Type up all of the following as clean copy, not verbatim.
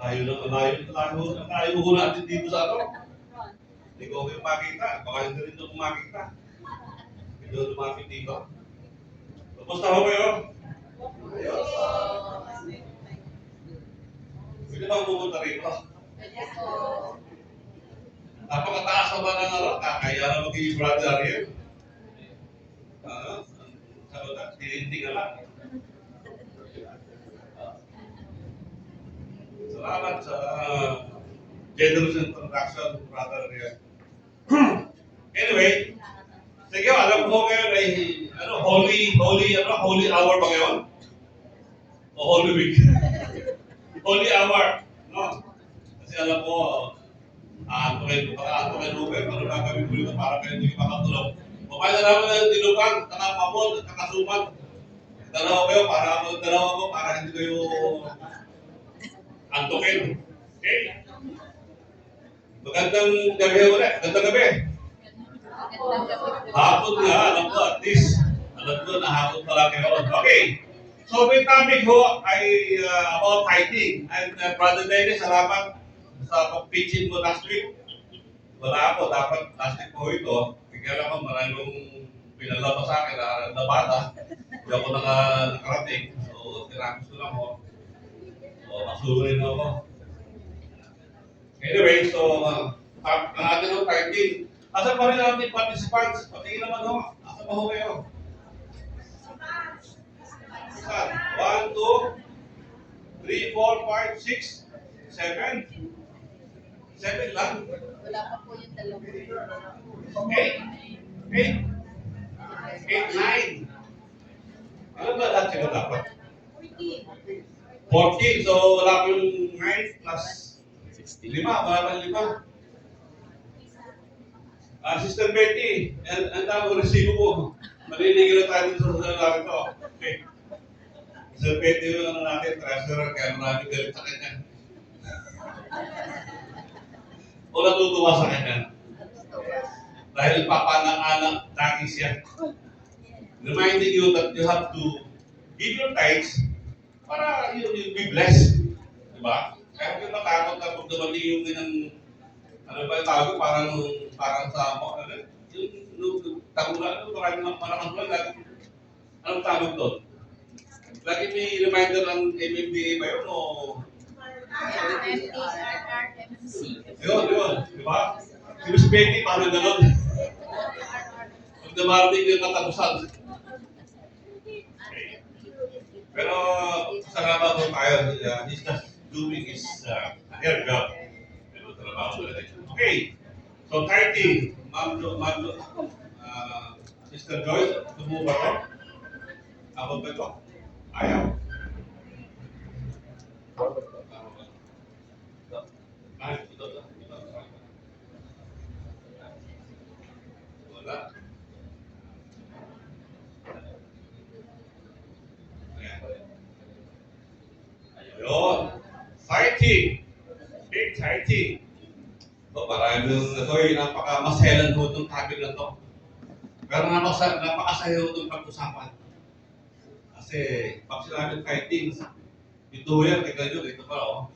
Layo ho natin dito sa ano. Hindi ko kayo makita. Baka hindi rin ito makita. Hindi ko lumapit dito. Kamusta ho kayo? Ayos. Pwede bang pumunta rito? Napakataas naman ng ano, kaya na magiging brother Ariel. Sabi na, tininting na lang. Salamat sa generous introduction, brother Ariel. Anyway, sige, alam ko ngayon ay holy hour ba ngayon? O Holy Week? Holy hour, no? Kasi alam ko, ito kay Ruben, ano gagawin ko dito para kayo hindi makatulog. O kaya na naman na yung tinukan, kakapamon, kakasuman. Dalawa ko para hindi kayo antukin. Okay? Magandang gabi ulit. Magandang gabi. Hapon nga, alam ko, at least, alam ko na hapon pala kayo. Okay. So, may topic ho ay about tithing. And Brother Dennis, salamat sa pag-pitching mo last week. Wala ako, dapat last week po ito. Bigyan ako maraming pinalabas sa akin na bata. Hindi ako nakarating. So, tinapos ko lang ho. So, masurin ako. Anyway, so, ang atin ng tithing. Asa pa rin natin participants? Patingin naman ho. Asa pa ho kayo? 1, 2, 3, 4, 5, 6, 7. 7 lang. Wala pa po yung dalawa. 8, 9. Ano ba lahat sila dapat? 14. So, wala po yung 9 plus 5. Wala pa 5. Sister Betty, ang tawag resibo po. Maliligaw na tayo dito sa lalaki to. Okay. Sister Betty yung ano natin, treasurer, kaya maraming galit sa kanya. O natutuwa sa kanya. Dahil papanang-anak lagi siya. Reminding you that you have to give your tithes para you'll be blessed. Diba? Kaya kung natakot na pag dumating yung ganang ano ba yung tawag ko? Parang sa yung tagulan, maraming malakas mo, anong tawag doon? Lagi may reminder ng MMDA ba yun o? MDRRMC. Yun, di ba? Si Miss Betty, parang gano'n. Pag namarating yung katapusan. Pero, salamat po tayo. He's just doing his hair job. Pero, trabaho talaga. Okay. So, 30. Sister Joyce, tumuha ba ito? Abot ba ito? Ayaw. Wala. Ayun. 30. Big 30. So, maraming ito ay napaka-maselan ho itong topic na ito. Pero napakasaya ho itong pag-usapan. Kasi, pag sinabing fighting, ito yan, tignan nyo, ito pa, oh.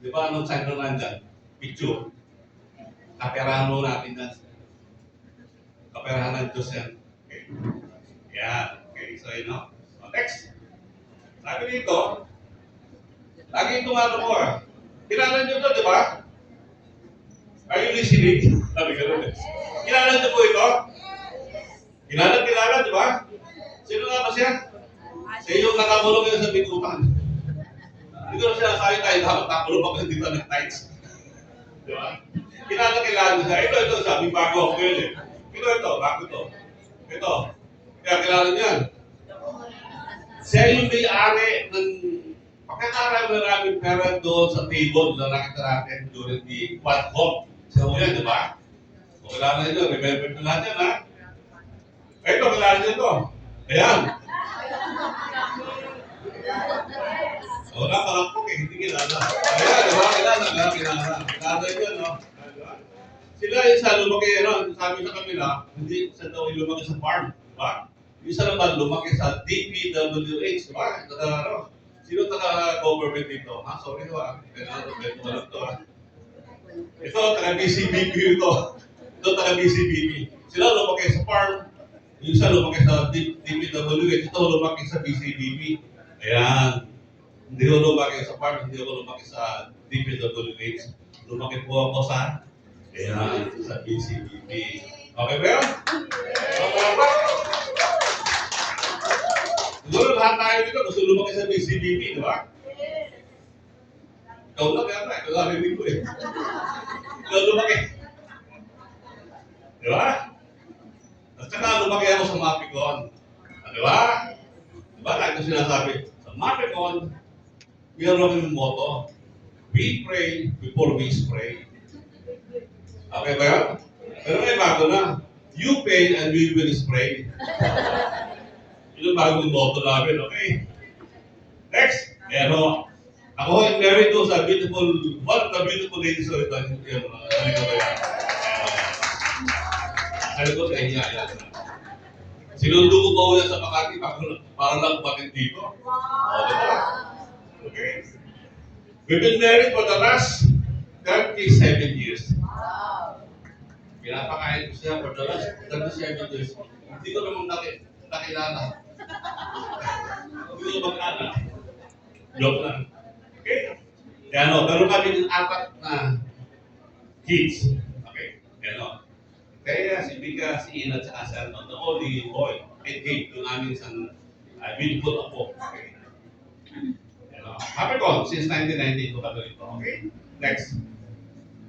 Di ba, anong sign na nandyan? Picture. Kaperahan mo natin yan. Kaperahan ng Diyos yan. Okay. Yan. Okay, so yun, no? So, next. Sabi dito, lagi itong ano mo, kilala nyo ito, di ba? Are you listening? Sabi ka rin. Kilala niyo po ito? Kilala, di ba? Sino nga ba siya? Siya yung nakabulong yun sa bitukan. Hindi ko na siya sabi tayo, dapat nakabulong pa kasi dito ng-tights. Di ba? Kilala siya. Ito, sabi bago ako yun eh. Ito, bago ito. Ito. Kaya kilala niyo yan. Siya yung may-ari ng pagkakarami-raming pera doon sa table na nakita natin during the quad hop. Siya mo yan, di ba? O kilala niyo, remember na lahat yan, ha? Ito, kilala niyo ito. Ayan. Wala parang po eh, hindi kilala. Ayan, di ba? Kilala. Kilala niyo, no? Sila yung sa lumaki, sabi sa kanila, hindi sa daw yung lumaki sa farm, di ba? Yung isa naman lumaki sa DPWH, di ba? Sino taga-government dito? Ha? Sorry ho ah. Walang to ah. Ito, taga-BCBP ito. Ito, taga-BCBP. Sila lumaki sa farm. Yung isa lumaki sa DPWH. Ito lumaki sa BCBP. Ayan. Hindi ko lumaki sa farm. Hindi ko lumaki sa DPWH. Lumaki po ako sa ayan, sa BCBP. Okay ba yun? Okay ba? Siguro lahat tayo dito gusto lumaki sa BCBP, di ba? Ikaw lang yata, ikaw lang rin ko eh. Ikaw lumaki. Di ba? At saka lumaki ako sa Mapicon. Di ba? Di ba? Lagi ko sinasabi, sa Mapicon, mayroon kami motto. We pray before we spray. Okay ba yun? Pero may bago na. You pay and we will spray. Yun ang bagong motto namin, okay? Next, ayan o. Ako ay married to sa beautiful, one of the beautiful ladies of ito. Ayan o, sabi ko ba yan? Sabi ko, kaya yan. Sinundo ko ba ulit sa Makati para lang bakit dito? O, diba? Okay. We've been married for the last 37 years. Pinapakain ko siya for the last 37 years. Hindi ko naman nakilala. Hindi ko mag-anak. Joke lang. Okay? Yan o. Pero kami ng 4 na kids. Okay? Yan o. Kaya si Bika, si Ina, at si Ano, the only boy, and Kate, yung aming isang beautiful apo. Okay? Yan o. Happy ko, since 1990 ko kami ito. Okay? Next.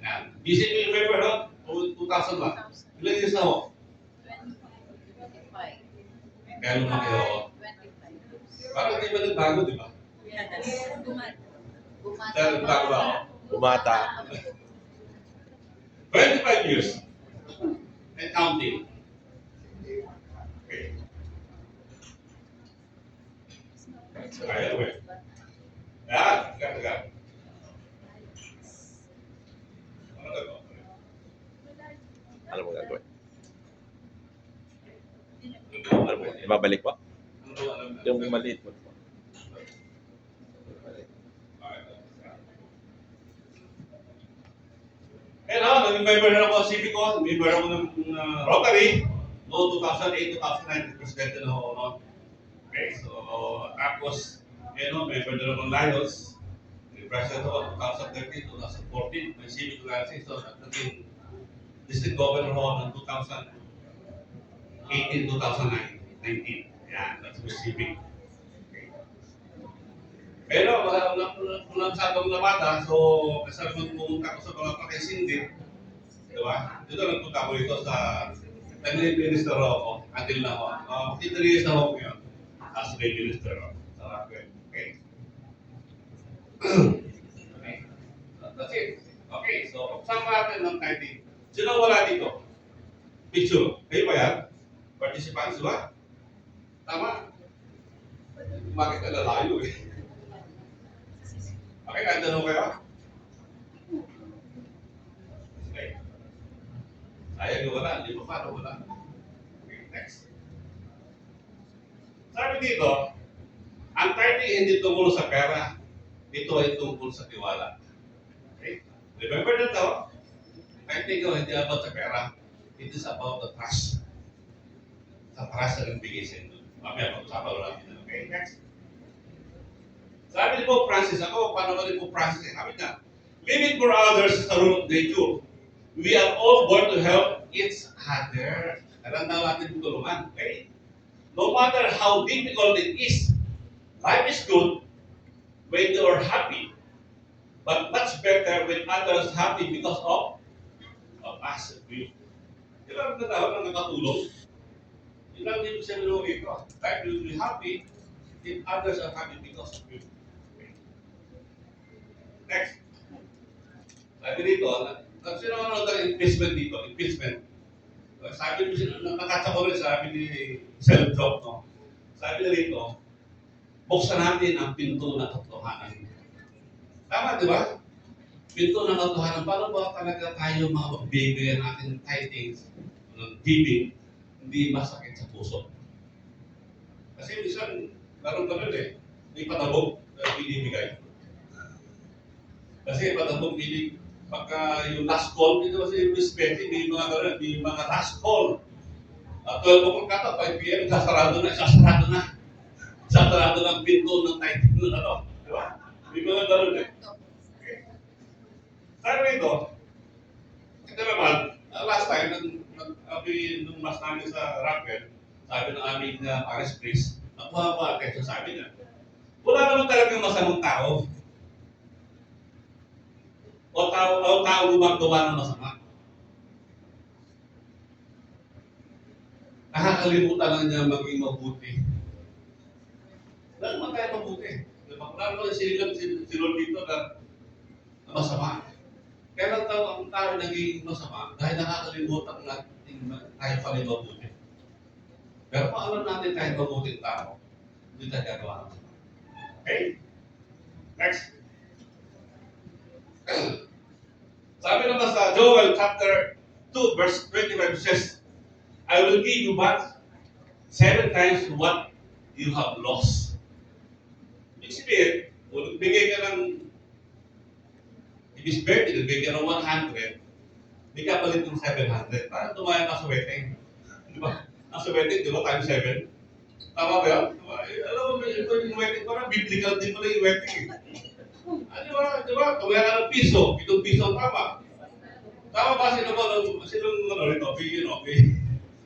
Yan. BCP, remember no? 2000 ba? Ilan years na ho? 25. Kaya lumaki ho. 25. Parang di ba nagbago, di ba? Kaya nagbago ba ako? Bumata. 25 years. And counting. Okay. Kaya mo eh. Yan, taga. Ano ka ba? Ano mo gagawin? Ano mo? Ibabalik pa? Yung maliit mo. Eh no, nag-member na ako sa Civicon, member ako ng Rotary, no, 2008, 2009, presidente na ako, no. Okay, so, tapos, no, member na ako ng Lions, president ako 2013, 2014, may civic license, so, naging district governor ako ng 2018, 2019. Yan, that's my civic. Okay. Pero wala masyadong nabata, so kasama pumunta ko sa mga pakisindi, di ba? Dito nagpunta ko dito sa nag-minister ako, until na ako. 53 years na ako ngayon as a minister ako. Sa Rafael. Okay. Okay. That's it. Okay, so kasama natin ng 90. Sino wala dito? Picture. Kayo ba yan? Participants, di ba? Tama. Bakit ka lalayo eh? Okay, nandun kayo? Okay. Sayang yung wala, hindi mo paano wala. Okay, next. Sabi dito, ang tithing hindi tungkol sa pera, ito ay tungkol sa tiwala. Okay? Remember na to? Tithing ko hindi about sa pera, it is about the trust. Sa trust na nagbigay sa inyo. Mamaya, pag-usapan ko natin. Okay, next. Sabi ni Pope Francis, ako, paano ni Pope Francis, sabi niya, living for others is the rule of nature. We are all born to help each other. Kailangan natin tutulungan. Okay? No matter how difficult it is, life is good when you are happy. But much better when others happy because of us. Di ba ang natawag ng nakatulong? Yun lang din siya nilungin ko. Life will be happy if others are happy because of you. Next. Sabi dito, sino ang investment dito? Investment. Sabi mo, nakatsa ko rin, sabi ni self-job, no? Sabi dito, buksan natin ang pinto ng katotohanan. Tama, di ba? Pinto ng katotohanan. Paano ba talaga tayo mga magbibigyan natin ng tithings, ng giving, hindi masakit sa puso? Kasi minsan, meron ganun eh. May patabog. binibigay. Kasi pagka yung last call, dito kasi yung respecting, may mga gano'n, may mga last call. 12 o'clock ka 5 p.m., sasarado na. Sasarado ng pinto ng 19 na ano. Di ba? May mga gano'n eh. Okay. Sabi rito, ito naman, last time, nung mas namin sa Rockwell, sabi ng aming Paris Priest, nakuha ko attention, sabi niya, wala naman talagang masamang tao. O tao gumagawa ng masama. Nakakalimutan lang niya maging mabuti. Wala naman tayo mabuti. Diba? Wala naman si Lord dito na masama. Kaya lang ang tao naging masama dahil nakakalimutan natin tayo pa rin mabuti. Pero kung alam natin tayo mabuting tao, hindi tayo gagawa ng masama. Okay? Next. Sabi naman sa Joel chapter 2 verse 25 says, I will give you back 7 times what you have lost. Ibig sabihin, kung bigay ka ng ibig sabihin, bigay ka ng 100, hindi ka palit ng 700. Parang tumaya ka sa wedding. Di ba? Ang sa wedding, di ba? Times 7. Tama ba yun? Diba? Alam mo, ito yung wedding, parang biblical din pala yung wedding. Di ba? Tumaya ka ng piso. 7 piso ang tama. Tama ba? Sino rito?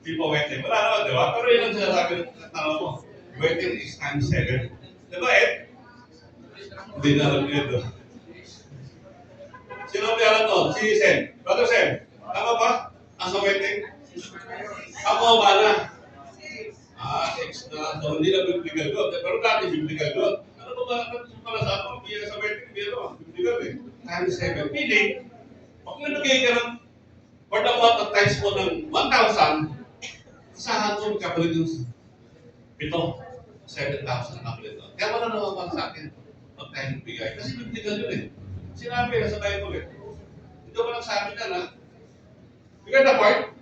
People wedding. Wala naman, di ba? Pero yun ang sinasabi ng tama mo. Wedding is times 7. Di ba Hindi na alam nito. Sino may alam to? Si Sen. Brother Sen. Tama ba? Ang sa wedding? Ako ba na? 6 na. So, hindi na biblical God. Pero dati biblical God. Ano ba para sa ako? Biya sa wedding, biblical eh. Times 7. Meaning, pag nilagay ka ng for the amount of times mo ng 1,000, saan mo kapalit yung 7,000 na kapalit doon. Kaya wala naman para sa akin pag tayo nagbigay. Kasi biblical yun eh. Sinabi na sa Bible eh. Hindi ko nagsabi na na. You get the point?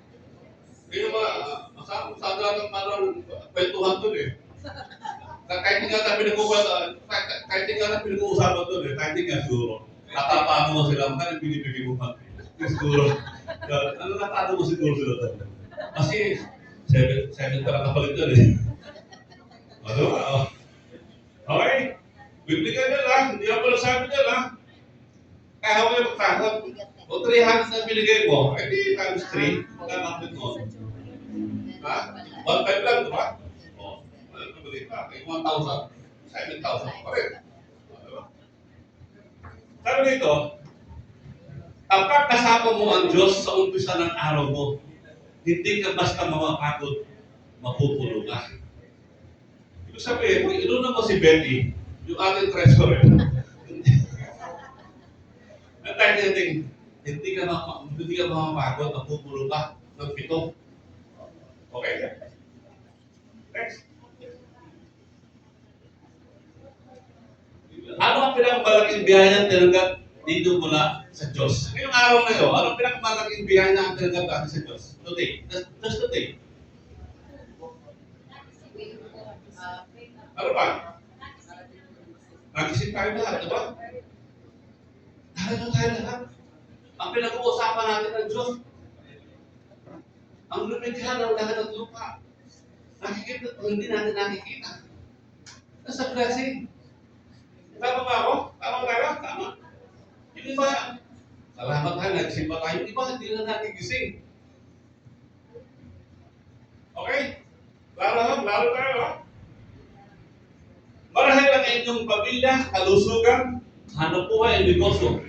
Yung mga, masabi natin parang kwentuhan doon eh. Kahit hindi nga natin pinag-uusapan doon eh. Kahit hindi nga siguro. Natapano mo sila, magkano pinipigay mo pa. Siguro. Ano natalo mo siguro sila doon? Kasi 7 ka lang kapalit doon eh. Ano ba? Okay? Biblical na lang. Hindi ako nagsabi na lang. Kaya ako yung magtakot. O 300 na binigay mo, ay di times 3, magkakapit mo. Ha? 1,500 lang, di ba? O, ano ka balik ka? 1,000. 7,000 pa rin. Diba? Sabi dito, kapag kasama mo ang Diyos sa umpisa ng araw mo, hindi ka basta mapapagod, mapupulo ka. Ibig sabihin, kung inuna mo si Betty, yung ating treasurer, ang tayo hindi ka mamapagod, napupulo ka ng 7. Okay? Next. Ano ang pinakamalaking biyayang tinanggap dito mula sa Diyos? Ngayong araw na yun, ano ang pinakamalaking biyaya ang tinanggap natin sa Diyos? Today. Just today. Ano pa? Nagising tayo lahat, di ba? Narito tayo lahat. Ang pinag-uusapan natin ng Diyos, ang lumikha ng lahat ng lupa. Nakikita, hindi natin nakikita. Nasa blessing. Tama ba ako? Tama tayo? Tama. Hindi ba? Salamat tayo, nagsimba tayo. Hindi ba? Hindi na natin gising. Okay? Lalo tayo, ha? Marahil ang inyong pamilya, kalusugan, hanap buhay, negosyo.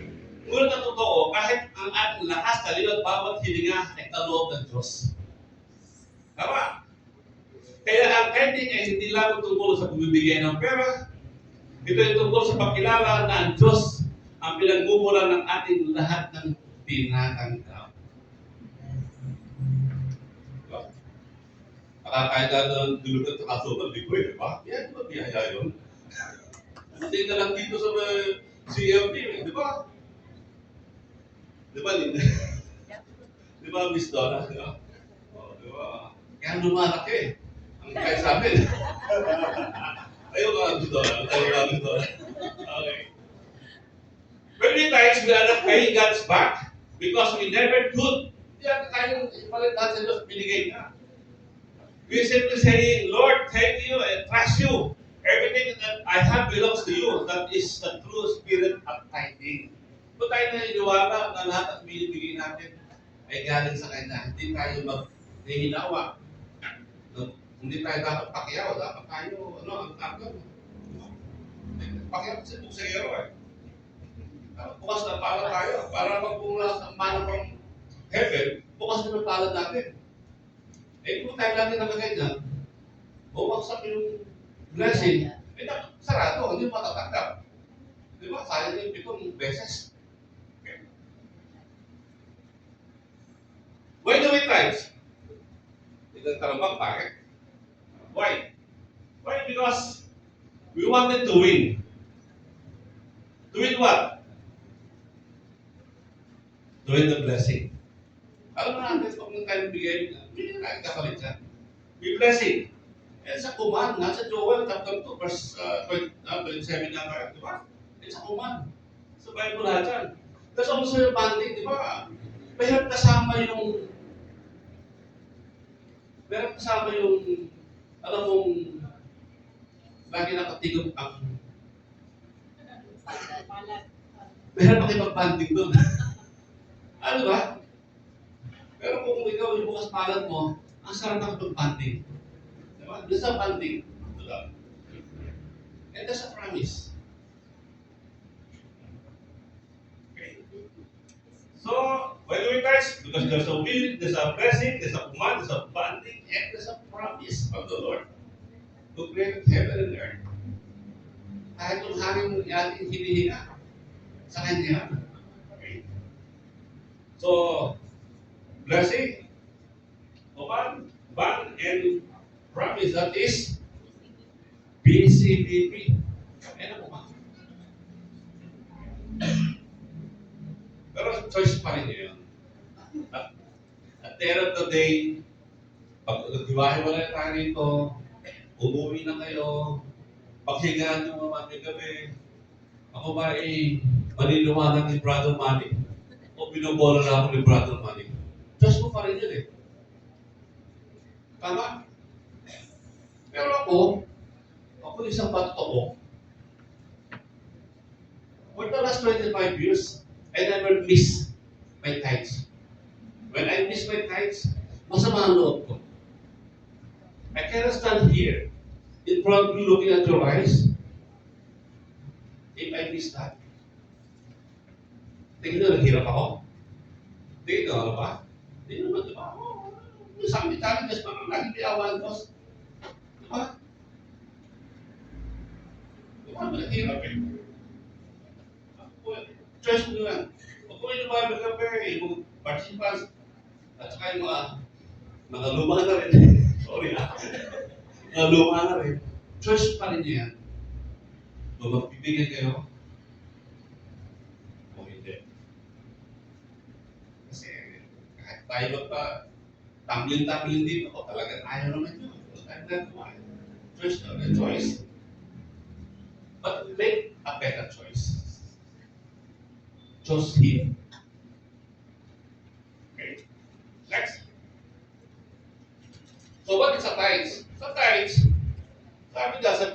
Ngunit ang totoo, kahit ang ating lakas, talino at bawat hilinga ay kaloob ng Diyos. Tama? Kaya ang tithing ay hindi lang tungkol sa pagbibigay ng pera, ito ay tungkol sa pagkilala na ang Diyos ang pinagmumula ng ating lahat ng tinatanggap. Nakakaya na dulugan sa kasuban, di ko di ba? Yan, di ba biyaya yun? Hindi na lang dito sa CMP, di ba? Di ba, Linda? Di ba, Miss Donna? Di ba? O, di ba? Kaya lumalaki. Ang kaya sa amin. Ayaw ka, Miss Donna. Ayaw ka, Miss Donna. When we tithe, we are not paying God's back because we never could. Hindi natin kayang ipalit lahat sa Diyos, binigay na. We simply saying, Lord, thank you and trust you. Everything that I have belongs to you. That is the true spirit of tithing. Kung tayo naniniwala na lahat ang binibigay natin ay galing sa Kanya, hindi tayo maghihinawa. Hindi tayo dapat pakiyaw. Dapat tayo, ang target. Pakiyaw sa buksero eh. Bukas na pala tayo. Para magpulas ang mana from heaven, bukas na pala natin. Eh, kung tayo lagi nakaganyan, bumagsak yung blessing, eh, sarado, hindi matatanggap. Di ba? Sayang yung 7 beses. Okay. Why do we tithe? Ito ang talambang, bakit? Why? Why? Because we wanted to win. To win what? To win the blessing. Alam mo natin, pag nang tayo bigay, hindi na tayo kapalit yan. May blessing. Eh, sa command, nasa Joel chapter 2, verse 27 na tayo, di ba? Eh, sa command. Sa Bible lahat yan. Kasi also yung banding, di ba? Mahirap kasama yung, alam mong, lagi nakatigong ang, mahirap makipag-banding doon. Ano ba? Pero kung ikaw yung bukas palad mo, ang sarap nakapag-banding. Diba? Doon sa banding, ito lang. And that's a promise. Okay. So, why do we tithe? Because there's a will, there's a blessing, there's a command, there's a banding, and there's a promise of the Lord who created heaven and earth. Kahit yung hangin ating hinihinga sa Kanya. Okay. So, blessing, command, band, and promise, that is BCBP. Ano ba? Pero choice pa rin yun. At the end of the day, pag nagdiwahe-wala tayo rito, umuwi na kayo, paghigaan nyo mamami gabi, ako ba maniniwala ni Brother Manny? O binubola na ako ni Brother Manny? Diyos mo pa rin yun eh. Tama? Pero ako isang bato for the last 25 years, I never miss my tithes. When I miss my tithes, masama ang loob ko. I cannot stand here in front of you looking at your eyes if I miss that. Tingin na naghirap ako? Tingin na ano ba? Hindi naman, di ba? Isang challenges pa lang, lagi may awan ko. Di ba? Di ba? Naghirap eh. Choice mo yan. Pag kung yung mga Bible yung participants, at saka yung mga luma na rin. Sorry mga luma na rin. Choice pa rin yan. Kung magbibigay kayo, o hindi. Kasi kahit tayo magpa-tumbling dito, talagang ayaw naman yun. Choice na rin, choice. But make a better choice. Choose Him. Okay. Next. So what is a tithes? Sa tithes, sabi niya sa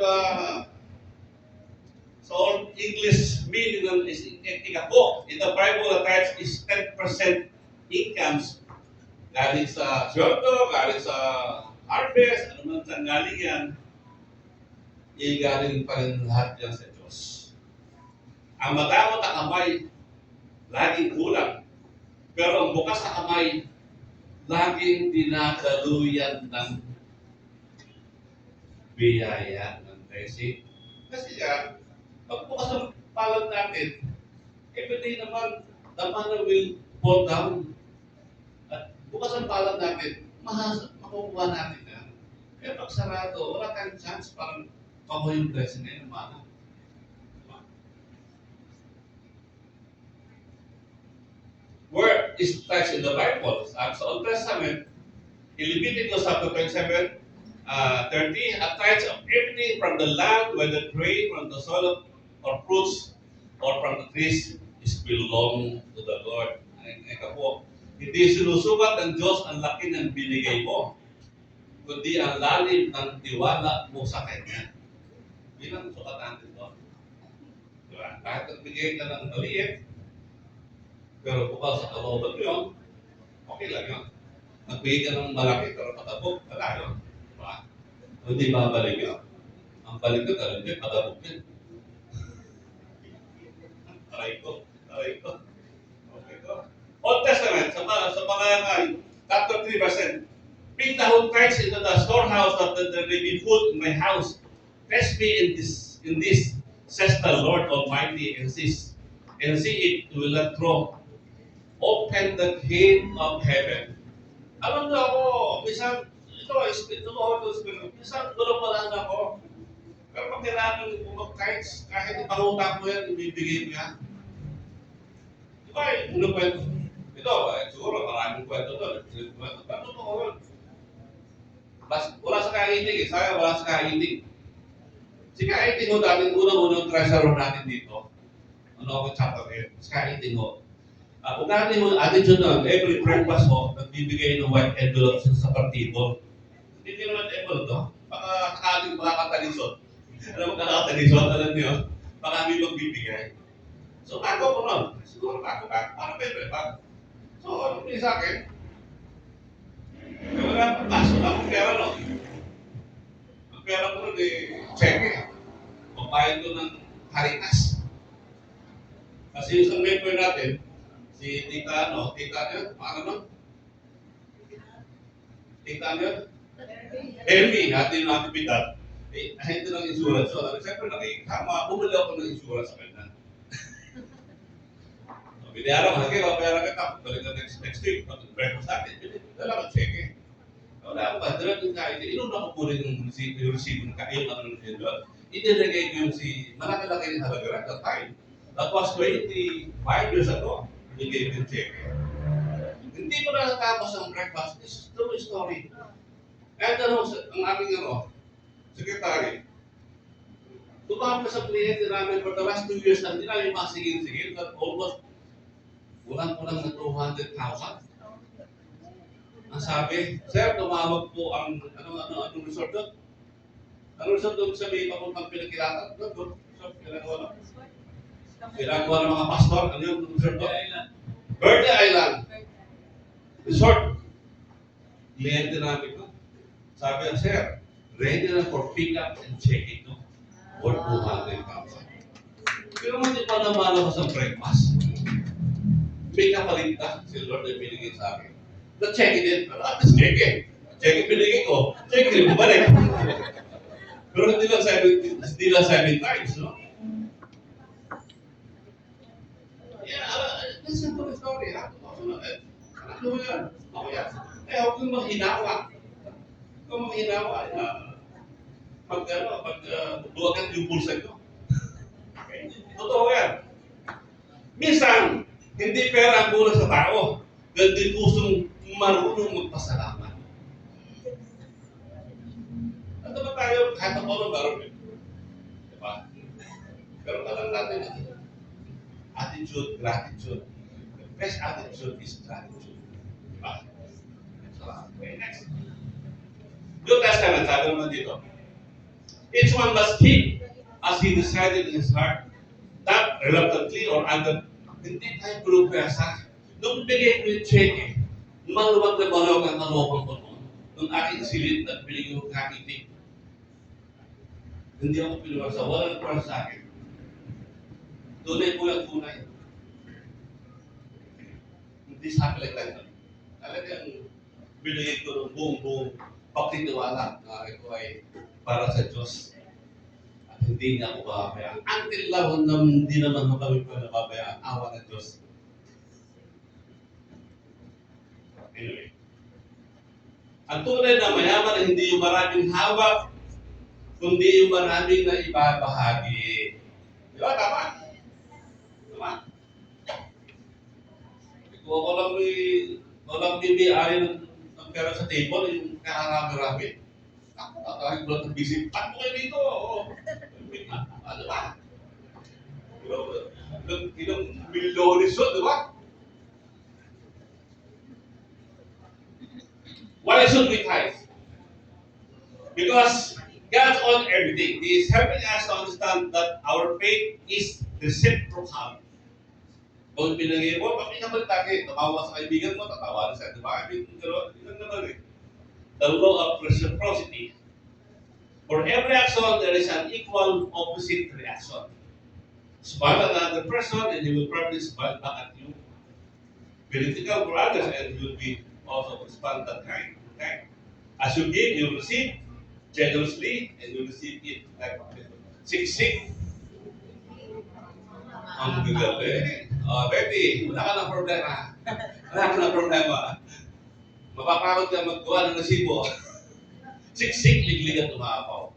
all English meaning nun is ikako. In the Bible, the tithes is 10% incomes galing sa sweldo, galing sa harvest, ano man saan galing yan, galing pa rin lahat yan sa Diyos. Ang madamot na kamay, laging kulang. Pero ang bukas na kamay, laging dinadaluyan ng biyaya ng blessing. Kasi pag bukas ng palad natin, everyday naman, the manna will fall down. At bukas ang palad natin, makukuha natin yan. Kaya pag sarado, wala tayong chance para makuha yung blessing na yun, mana. Where is tithes in the Bible? Sa Old Testament, in Leviticus chapter 27, 30, a tithe of everything from the land, whether grain from the soil or fruits, or from the trees is belong to the Lord. Eka po, hindi sinusukat ng Diyos ang laki ng binigay mo, kundi ang lalim ng tiwala mo sa Kanya. Yun ang sukatan dito. Diba? Kahit nagbigay ka ng maliit, pero bukal sa kalooban mo yun, okay lang yun. Nagbigay ka ng malaki, pero patabog, wala yun. Diba? Hindi babalik yun. Ang balik ko, talagang yun, patabog yun. Aray ko. Okay ko. Old Testament, sa mga chapter 3, verse 10. Bring the whole Christ into the storehouse that there may be food in my house. Test me in this, says the Lord Almighty, and see it will not throw. Open the gate of heaven. Alam niyo ako, minsan, ito Holy Spirit, minsan gulo pa lang ako. Pero pag kailangan kahit ipangutang mo yan, ibibigay mo yan. Di ba, unang kwento? Ito, siguro maraming kwento doon. Pero totoo yun. Wala sa kaiting eh. Sayang wala sa kaiting. Si kaiting ho natin, unang-unang treasure natin dito. Ano ako chapter 8? Si kaiting ho. Ugali mo, attitude nun, every breakfast ho, nagbibigay ng white envelope sa partido. Hindi naman envelope to. Baka kakaling makakatalisod. Alam mo kakatalisod, alam niyo, baka kami magbibigay. So ako ko nun. Siguro ako ba? Para ba? So ano po sa akin? Wala, pasok akong pera no. Ang pera ko nun cheque. Pagbayad ko ng Caritas. Kasi yung sa member natin, si tita niyo, Tita niyo? Elmi, natin yung aktibidad. Ahente ng insurance. So, siyempre, bumili ako ng insurance sa kanya. Binayaran mo, okay, mabayaran ka, balik na next week, breakfast natin, dala ko cheque. Wala ako ba, dala yung kain, inuna ko po rin yung receipt ng kain, ano nung doon. Inilagay ko yung malaki-laki rin halaga at that time. That was 25 years ago, inilagay ko yung cheque. Hindi ko na natapos ang breakfast, it's true story. Kaya ang aming secretary, tumawag sa kliyente namin for the last 2 years na hindi namin masigil-sigil, that almost kulang-kulang na 200,000. Ang sabi, sir, tumawag po ang, anong resort doon? Anong resort doon sa may papuntang pinakilatan? Doon, ginagawa ng mga pastor, ano yung resort doon? Birthday Island. Resort. Kliyente namin ko. Sabi niya, sir, ready na for pick-up and check-in no? Worth 200,000. Pero hindi pa naman ako sa breakfast. May kapalit na si Lord na binigay sa akin. Na-check din, pero at least check-in. Check-in binigay ko, check-in bumalik. Pero hindi lang 7 times, no? Yeah, this is a good story, ha? Ano yan? Ako yan. Huwag kong mahinawa. Huwag kong mahinawa. Buwagan yung bulsa ko. Totoo yan. Minsan, hindi pera ang kulang sa tao. Gandi pusong marunong magpasalamat. Ano ba tayo? Kahit ako ng marunong. Diba? Pero alam natin, attitude, gratitude. The best attitude is gratitude. Diba? Okay, next. New Testament, sabi naman dito. Each one must keep as he decided in his heart, that reluctantly or under, hindi tayo pulupesa. Nung bigay ko yung cheque, maluwag na maluwag ang kalooban ko noon. Nung aking silid at binigay ko kakitig. Hindi ako pinulasa, walang para sa akin. Tunay po yung tunay. Hindi sa akin lang tayo. Talagang binigay ko ng buong pagtitiwala na ito ay para sa Diyos. At hindi niya ako babayaan. Until now, hindi naman kami pa nababayaan. Awa ng Diyos. Anyway. Ang tunay na mayaman ay hindi yung maraming hawak, kundi yung maraming na ibabahagi. Di ba? Tama? Tama? Kung ako lang bibiyari ng pera sa table, yung kakarami-rami. Ako, tatawag ko lang ng busy. Paano kayo dito? Ano ba? ilang milyones yun, di ba? Why should we tithe? Because God owns everything. He is helping us to understand that our faith is reciprocal. Kung pinagay mo, bakit naman lagi, tumawa sa kaibigan mo, tatawa na siya, di ba? I mean, pero, yun naman eh. The law of reciprocity. For every action, there is an equal opposite reaction. Smile at another person, and he will probably smile back at you. Critical for others, and you will be also respond that kind. Okay? As you give, you receive generously, and you receive it like siksik. Ang gagaling. Betty, wala ka ng problema. Wala ka ng problema. Mapapagod ka maggawa ng resibo. Siksik, liglig at umapaw.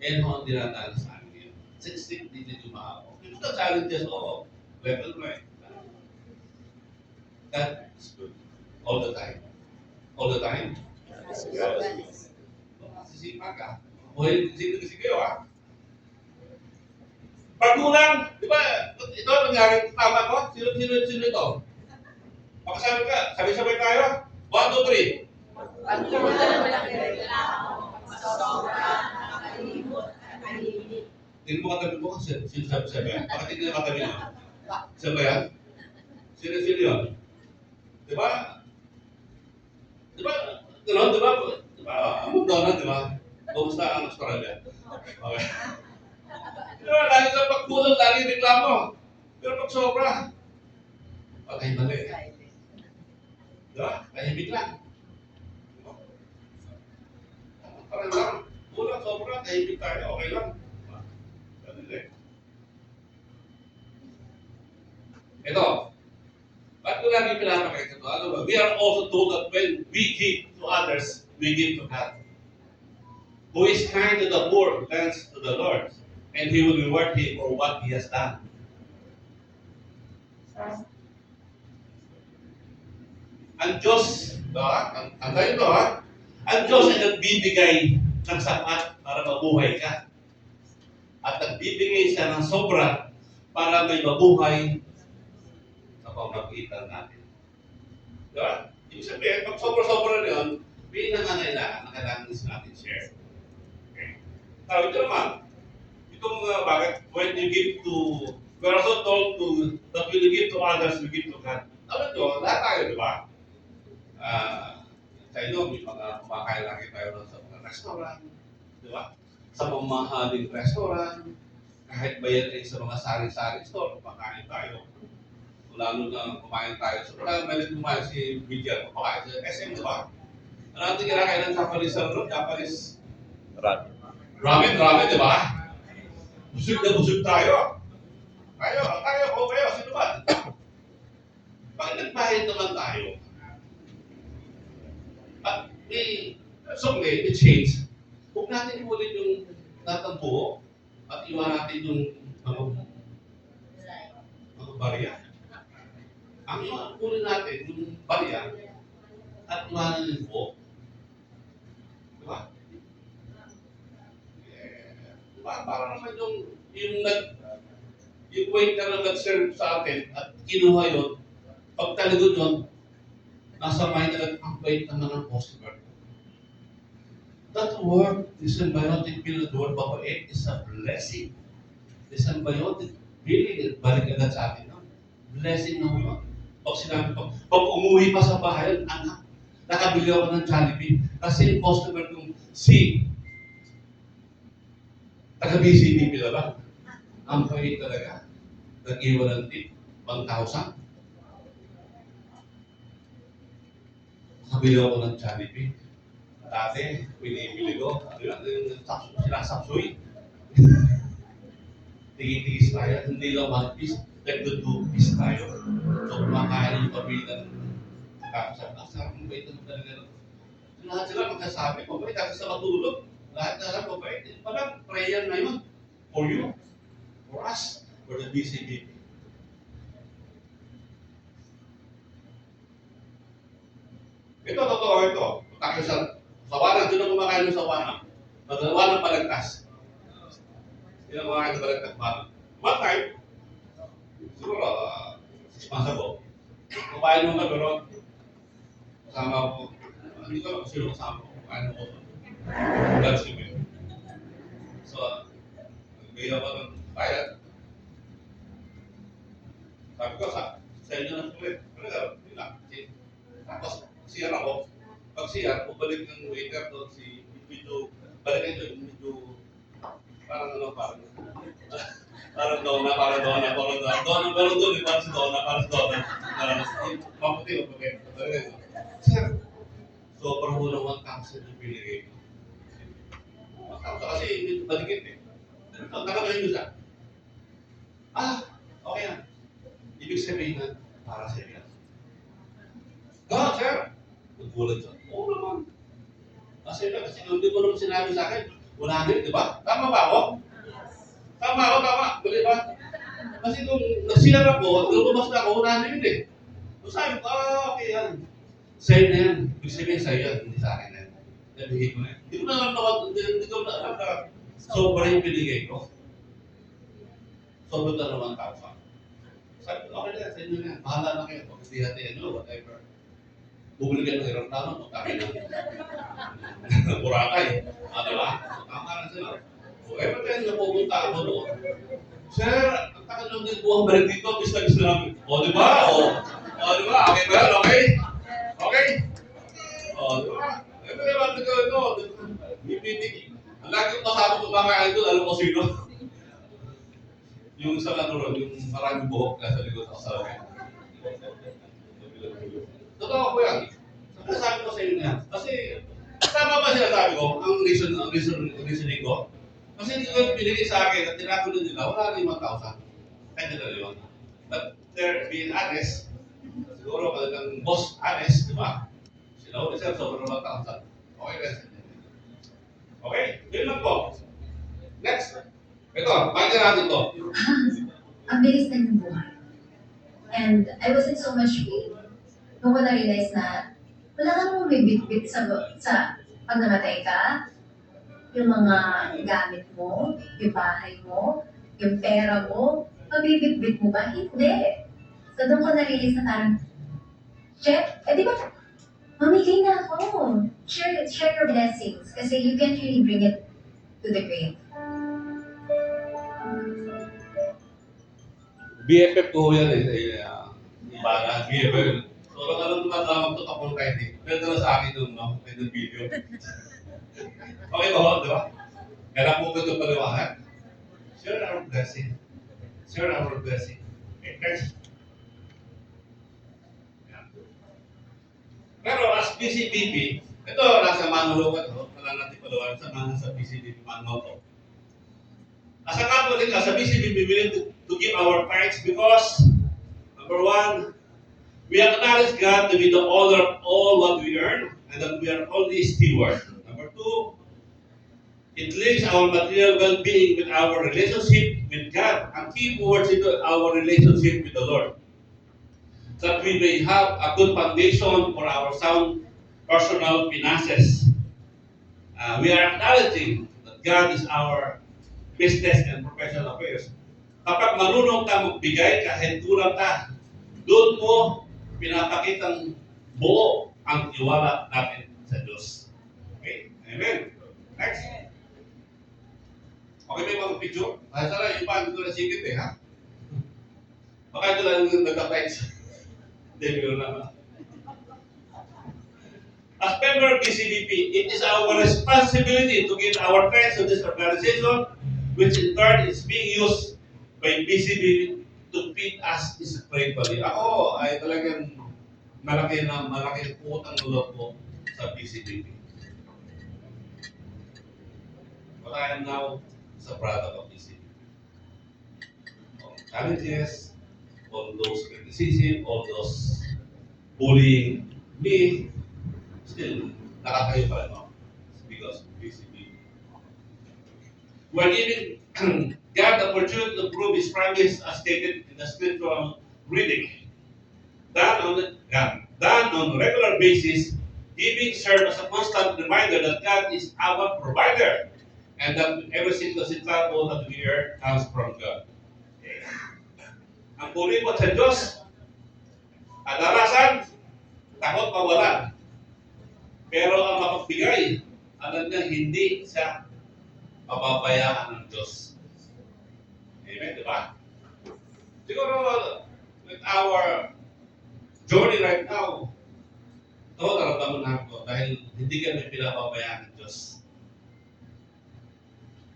Yan ho ang dinadaan sa amin. Siksik, liglig at umapaw. Ito na challenges, oo. Level right. That is good. All the time. All the time. Yes. Sisipa ka. Buhay, sino kayo, ha? Pagkulang, di ba? Ito ang nangyari, tama ko? Sino ito? Pakasabi ka, sabay-sabay tayo. 1, 2, 3. Tingnan mo katabi mo kasi sino sabi yan? Bakit hindi na katabi mo? Sabi yan? Sino yun? Di ba? Di ba? Gano'n, di ba? Di ba? Ang mundo na, di ba? Kumusta ang Australia? Okay. Diba, lagi sa pagkulang, lagi reklamo. Pero pag sobra, patay mali. Diba? Tahimik lang. Parang lang, kulang, sobra, tahimik tayo, okay lang. Ganun eh. Ito, ba't ko lagi pinapakita ito? Ano ba? We are also told that when we give to others, we give to God. Who is kind to the poor lends to the Lord, and He will reward him for what he has done. Ang Diyos, ang tayo ito ha, ang Diyos ay nagbibigay ng sapat para mabuhay ka. At nagbibigay siya ng sobra para may mabuhay sa pamagitan natin. Diba? Ibig sabihin, pag sobra-sobra na yun, pinangangailangan na kailangan natin share. Okay. Now, ito naman, itong bakit when you give to, we're also told to, that when you give to others, we give to God. Alam nyo, lahat tayo, di ba? Sa inyo, may mga kumakain lagi tayo sa mga restaurant, di ba? Sa mamahaling restaurant, kahit bayad rin sa mga sari-sari store, kumakain tayo. Lalo na kumain tayo. So, wala naman kumain si Bidyan, kumakain sa SM, di ba? Ano natin kinakain ng Japanese restaurant? Japanese ramen, di ba? Busog na busog tayo. Tayo, kayo, sino ba? Bakit nagbayad naman tayo? At someday, may change. Huwag natin ulit yung natambuho at iwan natin yung mga barya. Ang iwan natin yung barya at iwanan yung buhok. Diba? Para naman yung waiter na nag-serve sa atin at kinuha yun, pag talagot yun, nasa mind na ang bait naman ng customer. That word, the symbiotic meaning of the word babait is a blessing. The symbiotic meaning, balik agad sa atin, no? Blessing na mo. Pag sinabi pa, pag umuwi pa sa bahay, anak, nakabili ako ng Jollibee. Kasi yung customer kong si taga-BCBP na ba? Ang bait talaga. Nag-iwan ng tip, 1,000. Nakabili ako ng Jollibee. Dati, pinibili ko. Sinasapsoy. Tigis-tigis tayo. Hindi lang 1 piece. Nagdo 2 piece tayo. So, kumakain yung pamilya ng sarap ng bait naman talaga. Lahat sila magkasabi, mabait kasi sa matulog. Lahat na lang mabait. Parang prayer na yun. For you. For us. For the BCBP. Ito, totoo ito. Tayo sa sawanang. Sino kumakain ng sawanang? Magawa ng palagtas. Sino kumakain ng palagtas? One time, 6 months ago. Kumain mo kami ron. Kasama ko. Hindi ko alam kung sino kasama ko. Kumain mo ko. Lunch kami. So, nagbigay ako ng bayad. Sabi ko, sa inyo na ulit. Ano nga, yun lang. Tapos, siya ako. Pag siya, bumalik ng waiter doon si medyo, balikan ito, medyo, parang ano, parang dona, parang dona. Parang doon, parang si dona, parang si dona. Maputi, maputi. Sir, sobrang mo ng 1,000 yung binigay ko. 1,000 kasi baligit eh. Nakagaling mo siya. Okay yan. Ibig sabihin na, para sa iyo. Sir! Nagbulag siya. Oo naman. Kasi hindi mo naman sinabi sa akin, wala din, di ba? Tama ba ako? Tama ako, tama. Di ba? Kasi kung nagsilang ako, lumabas na ako, wala din eh. So sabi ko, okay yan. Sa'yo na yan. Ibig sabihin sa'yo yan, hindi sa akin yan. Nabigay ko na yan. Hindi ko na alam na sobra yung binigay ko. Sobra na naman tao sa akin. Sabi ko, okay na, sa inyo na yan. Bahala na kayo. Pag hindi natin, whatever. Bumili ka ng aeroplano, magkaki ng Boracay. Diba? Tama na sila. So, every time na pupunta ako doon, Sir, ang takal lang din buwang balik dito, gusto namin. Diba? Diba? Okay ba yan? Okay? Okay? Diba? Every time natin ko ito, ang lagi ko kasama ko mga idol, alam ko sino. Yung isang ano ron, yung maraming buhok nasa likod ako sa akin. Totoo ko yan. Sabi ko sa inyo yan. Kasi, tama ba sinasabi ko? Ang reasoning ko? Kasi hindi ko pinili sa akin at tinakulo nila, wala na 1,000. Kaya nila yun. But they're being honest. Siguro kung boss honest, di ba? Sinauli siya, sobrang 1,000. Okay, guys. Okay? Yun lang po. Next. Ito, pakita natin ito. Ang bilis na ng buhay. And I was in so much pain. Nung ko na-realize na wala kang may bit-bit sa pag namatay ka, yung mga gamit mo, yung bahay mo, yung pera mo, mabibit-bit mo ba? Hindi. So doon ko na-realize na parang, Chef, di ba, mamigay na ako. Share your blessings kasi you can't really bring it to the grave. BFF ko yan eh. Bala, BFF. So, alam naman na magtutapon kahit eh. Pero sa akin doon, no? May doon video. Okay ba, di ba? Kaya po ko ito paliwanag. Share our blessing. Share our blessing. Okay, next. Pero as PCBP, ito nasa manual ko ito. Wala natin paliwanag sa mga sa PCBP manual to. As a Catholic, as a PCBP, we need to give our tithes because, number one, we acknowledge God to be the owner of all what we earn and that we are only stewards. Number two, it links our material well-being with our relationship with God and key towards into our relationship with the Lord. So that we may have a good foundation for our sound personal finances. We are acknowledging that God is our business and professional affairs. Kapag marunong ka magbigay kahit kulang ka, doon mo pinapakitang buo ang tiwala natin sa Diyos. Okay? Amen. Next. Okay, may mga picture? Sana yung pa, dito na sigit eh, ha? Baka ito lang nagka-text. Hindi, meron naman. As member of PCBP, it is our responsibility to give our thanks to this organization, which in turn is being used by PCBP to feed us spiritually. Ako ay talagang malaki utang loob ko sa PCBP. But I am now sa product of PCBP. All challenges, all those criticism, all those bullying me, still nakakayo pa rin ako because of PCBP. We're giving God the opportunity to prove His promise as stated in the scriptural reading. Done on a regular basis, giving serves as a constant reminder that God is our provider and that every single centavo that we earn comes from God. Ang pulipot sa Diyos, Kadalasan, takot mawalan. Pero ang mapagbigay, alam niya hindi siya pababayaan ng Diyos. Amen, di ba? Siguro, with our journey right now, ito, naramdaman natin dahil hindi kami pinababayaan ng Diyos.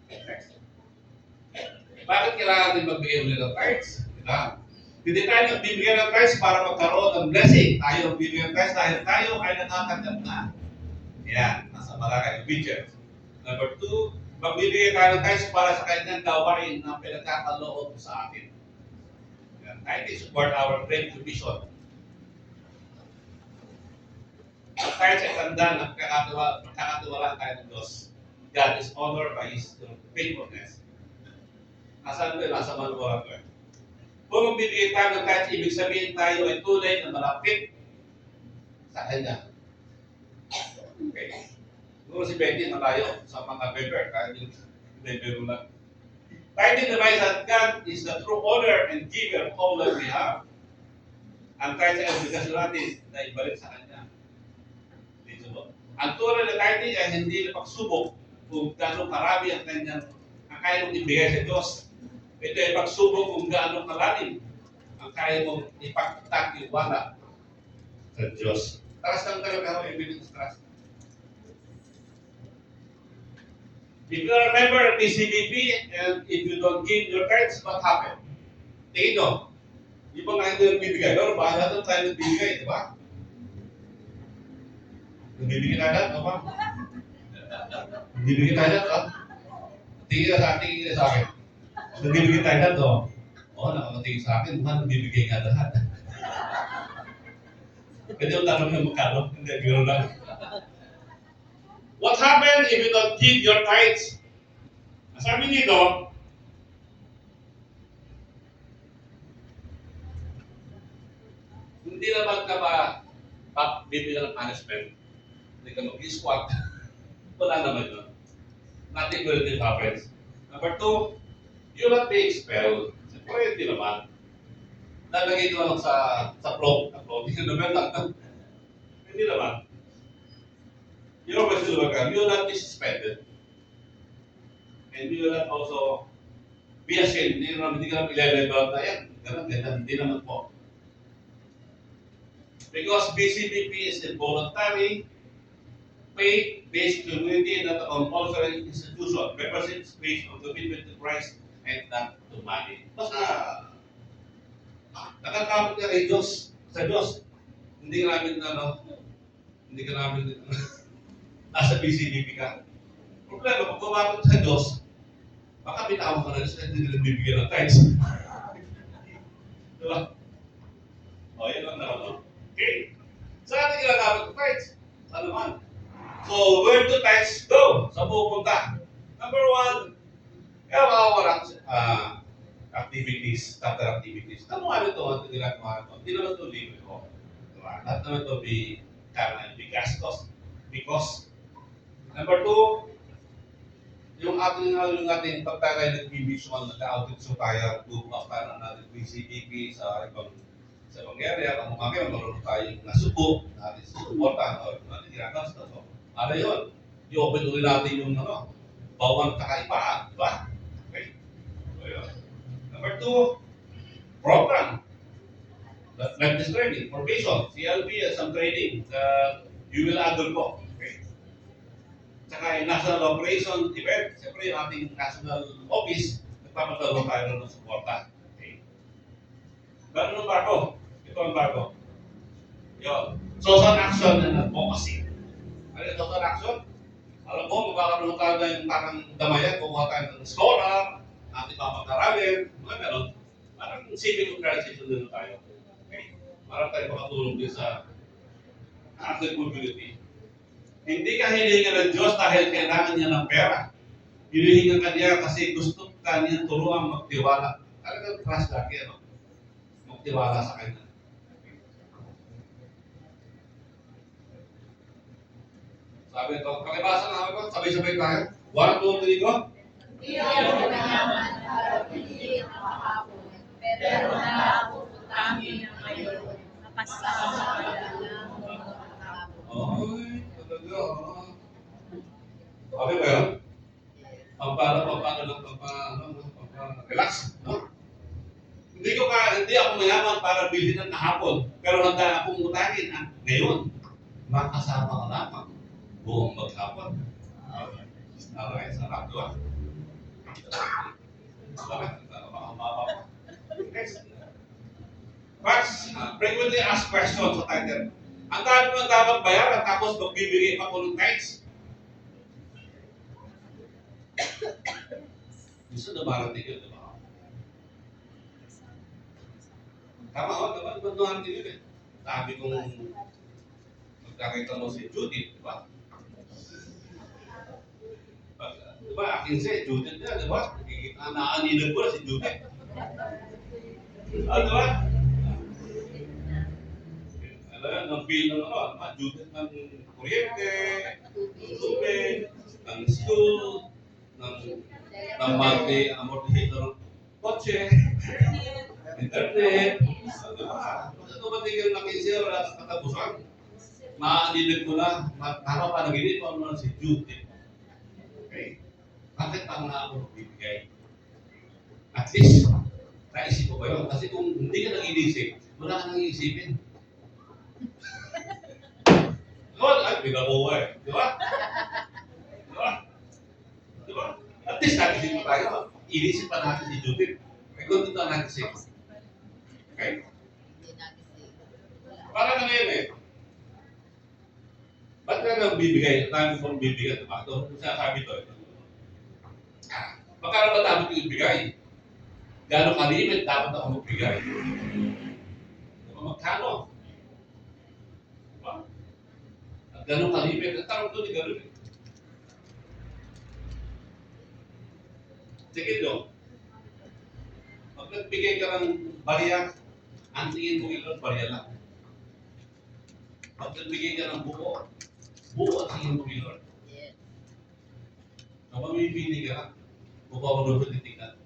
Next. Bakit kailangan natin magbigay ulit ng tithes? Diba? Hindi tayo nagbibigay ng tithes para magkaroon ng blessing. Tayo nagbibigay ng tithes dahil tayo ay nakatanggap na. Yan, nasa Malakay Obedience. Number 2, magbibigay tayo ng tithes para sa kanyang gawain na pinagkakaloob sa atin. Yan, tithes support our great mission. Ang tithes ay tanda na magkakatiwala tayo ng Diyos. God is honored by His faithfulness. Asan ko yun? Nasa manuwa ko yun. Kung magbibigay tayo ng tithes, ibig sabihin tayo ay tunay na malapit sa Kanya. Okay. Siguro si Betty malayo sa mga member, kahit yung member lang. Tithing device that God is the true owner and giver of all that we have. Ang tithes ay obligasyon natin na ibalik sa Kanya. Dito po. Ang tunay na tithing ay hindi na pagsubok kung gaano karami ang kanyang kaya mong ibigay sa Diyos. Ito ay pagsubok kung gaano kalalim ang kaya mong ipagtatiwala sa Diyos. Taras lang talaga ako ibigay sa trust. If you remember PCBP and if you don't give your tithes, what happened? Tingin nyo, yung mga hindi nagbibigay, pero bahala doon tayo nagbibigay, di ba? Nagbibigay tayo lahat, di ba? Nagbibigay tayo lahat, ha? Tingin na sa akin. Nagbibigay tayo lahat, o? Oo, nakakatingin sa akin, nagbibigay nga lahat. Pwede yung tanong na magkano? Hindi, gano'n lang. What happened if you don't give your tithes? Sabi nito, hindi naman ka bibigyan ng punishment. Hindi ka mag-squat. Wala naman yun. Nothing will happen. Number 2, you will not be expelled. Siyempre, hindi naman. Nalagay ko lang sa float. Hindi naman. Hindi naman. You know what you will not be suspended. And you will not also be ashamed. Hindi ka naman ilelevel na yan. Ganun. Hindi naman po. Because BCBP is a voluntary, faith-based community, not a compulsory institution. Membership is based on commitment to Christ and not to money. Basta, nakakamot ka kay Diyos, sa Diyos. Hindi ka namin nasa BCBP ka. Problema, pag kumapit sa Diyos, baka bitawan ka na Diyos at hindi nagbibigyan ng tithes. Diba? O, yan lang naman. Okay. Saan natin ginagamit ng tithes? Saan naman? So, where do tithes go? Saan pupunta? Number 1, walang activities, chapter activities. Ano ito? Ano ginagawa ito? Hindi naman ito libre ko. Diba? Lahat naman ito be gastos. Because number 2, yung ating pagtagay ng vision, nag-outreach tayo, bukas tayo ng natin PCBP sa ibang area, kung kami, marunong tayong nasubo, natin susuportan, o natin ginagas na. So, ano yun? I-open ulit natin yung bawang kakaipaan, di ba? Okay. So, yun. Number 2, program. Like this training, formation, CLP, some training, you will undergo. Saka yung national operation event, siyempre yung ating national office, nagpapadalo tayo ng suporta. Okay. Ganun ang bago. Ito ang bago. Yun. Social action and advocacy. Ano yung social action? Alam mo, magkakaroon tayo na yung parang damayan, kumuha tayo ng scholar, ating papag-aralin, mga gano'n. Parang civic organization din tayo. Okay. Parang tayo makatulong din sa ating community. Hindi ka hinihinga ng Diyos dahil kailangan niya ng pera. Hinihinga ka niya kasi gusto ka niya turuan magtiwala. Talagang trust lagi, ano? Magtiwala sa Kanya. Sabi ito, pakibasa na ako, sabay-sabay tayo. 1, 2, 3, go. Hindi ako naman para pinili ang kahapon, pero naabutan namin ang ngayon. Ay, talaga. Okay ba yun? Relax. No? Hindi ako mayaman para bilhin ng kahapon. Pero handa akong utangin. Ngayon, makasama ka lamang buong maghapon. Alright, sarap to ah. Bakit? Mababa pa. Next. Max, frequently asked questions sa title. Ang dami mo dapat bayaran tapos magbibigay pa ko ng tithes. Gusto na marating yun, di ba? Tama o, diba? Diba marating yun eh. Sabi kong magkakita mo si Judith, di ba? Diba, akin siya, Judith niya, di ba? Naanilan ko na si Judith. Diba? Ng bill ng Judith ng kuryente, ng tubig, ng school, ng monthly amortizator ng kotse, internet, diba? Ito ba tingin na 15 wala sa katapusan? Maanilig ko na, tama pa naginip ko ano si Judith. Okay? Bakit pa nga ako bibigay? At least, naisip ko ba yun? Kasi kung hindi ka nag-iisip, wala ka nang iisipin. Ay, binabuha eh. Di ba? Di ba? Di ba? At least nagisip pa tayo. Inisip pa natin si Judith. May kundi na nagisip. Okay? Para na ngayon eh. Ba't ka nang bibigay? Dami kong bibigay. Diba? Ito, sinasabi ito. Magkano ba dapat yung ibigay? Gano'ng kalimit dapat ako magbigay? Magkano? Diba? At gano'ng kalimit? Ang tarong doon, gano'n eh. Sige nyo, pag nagbigay ka ng barya, ang tingin mo ilan, barya lang. Pag nagbigay ka ng buo, buo ang tingin mo ilan. Kapag mamimili ka, bukaw mo doon titigan.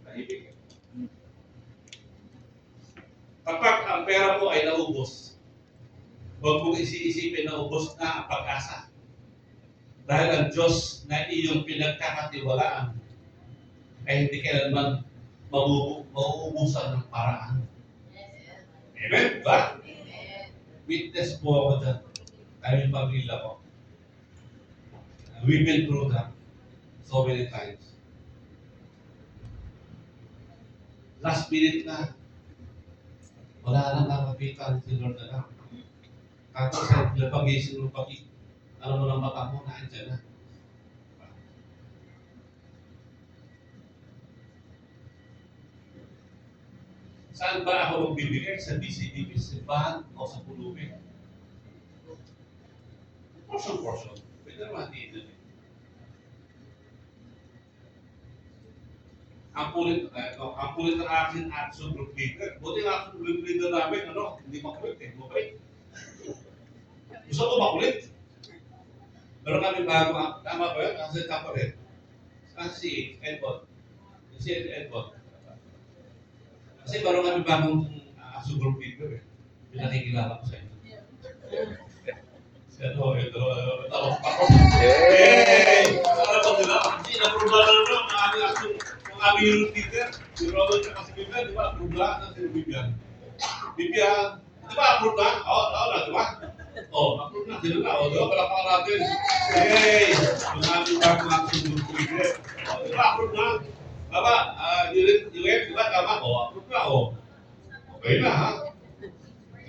Tahimik. Kapag ang pera mo ay naubos, huwag mong isipin na ubos na ang pag-asa. Dahil ang Diyos na iyong pinagkakatiwalaan ay hindi kailanman mauubusan ng paraan. Amen? Ba? Witness po ako dyan. Aming pamilya ko. We've been through that so many times. Last minute na, wala nang nakapitan si Lord na lang. Tapos sa pag-isip mo, alam mo ng mata mo, naandyan na. Saan ba ako magbibigay? Sa DCDP, simbahan, o sa pulubi? Portion. Pwede naman dito. Ang kulit ng aking action group leader. Buti ang action group leader namin, hindi makulit eh. Mabait. Gusto ko makulit. Pero kami bago, tama ba yun? Kasi tama rin. Si Edward. Kasi baru kami bagong action group leader eh. Pinakikilala ko sa inyo. Ito. Tawag pa ko. Hey! Para pa sila. Hindi, na-approve na ang aming action. Ang aming unit leader. Si Robert at si Bibian, di ba? Approve na si Bibian. Bibian, di ba approve na? Oo na, di ba? Approve na sila na. Di ba? Palakpakan natin. Hey! Ang aming bagong action group leader. Di ba? Approve na. Tama, unit, di ba? Tama, approve na. Okay na, ha?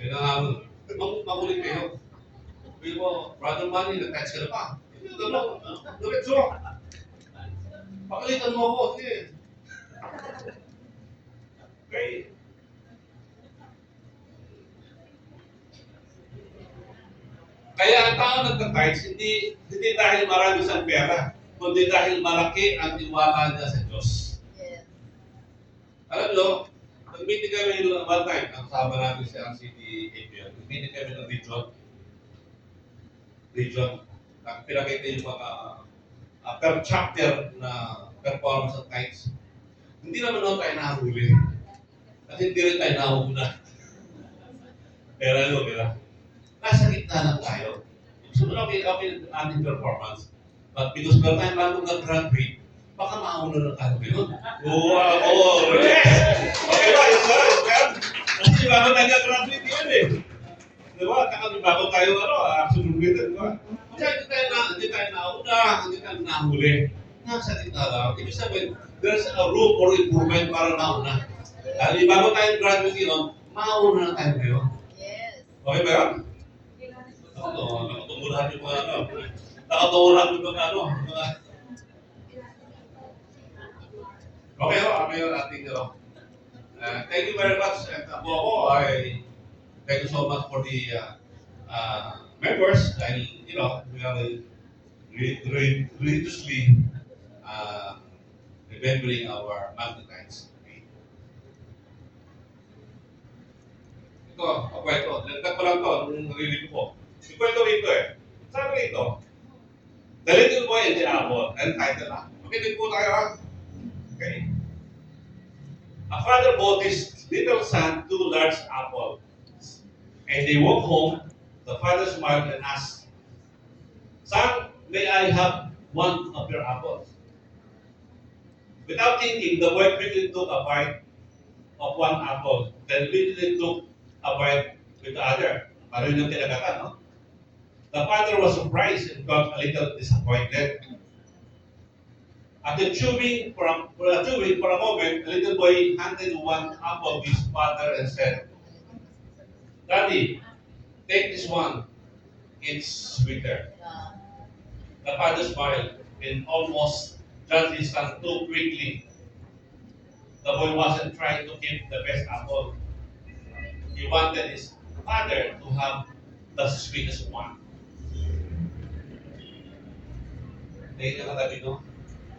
Kailangan, makulit kayo. Sabi mo, brother Manny, nag-touch ka na pa. Hindi na gano'n. Diretso. Pakalitan mo ako. Sige. Okay. Kaya ang tao nagtatides, hindi dahil marami siyang pera, kundi dahil malaki ang tiwala niya sa Diyos. Alam nyo, nag-meeting kami one time, ang kasama namin si RCD APL. Nag-meeting kami ng region. Pinakita yung mga per chapter na performance at times. Hindi naman ako tayo nahuli. At hindi rin tayo nahuna. Pero ano, diba? Nasa gitna lang tayo. So, okay ang ating performance. But because by the time bago nag-graduate, baka mauna na tayo ngayon. Oo, yes! Okay ba? Yes, sir. Kasi bago tayo nag-graduate yun eh. Diba? Kaya bago tayo, absolutely, diba? Kasi hindi tayo nauna, hindi tayo nahuli. Nasa gitna lang. Ibig sabihin, there's a room for improvement para nauna. Dahil bago tayo graduate yun, mauna na tayo ngayon. Yes. Okay ba yun? Nakatungulahan yung mga ano. Nakatungulahan yung mga ano. Okay ho, kami yung ating thank you very much. And ako, thank you so much for the members. And, we are religiously remembering our Magnetites. Ito, kwento. Lagdag ko lang ito, nung narinig ko. Si kwento rito eh. Sabi rito, The Little Boy and the Apple. And title na. Makinig po tayo ha. Okay. A father bought his little son 2 large apples. And they walked home. The father smiled and asked, Son, may I have one of your apples? Without thinking, the boy quickly took a bite of one apple, then immediately took a bite with the other. Parang yung tinagatan, no? The father was surprised and got a little disappointed. After chewing for a moment, the little boy handed one apple to his father and said, Daddy, take this one. It's sweeter. The father smiled and almost judged his son too quickly. The boy wasn't trying to keep the best apple. He wanted his father to have the sweetest one. Dahil na katabi no,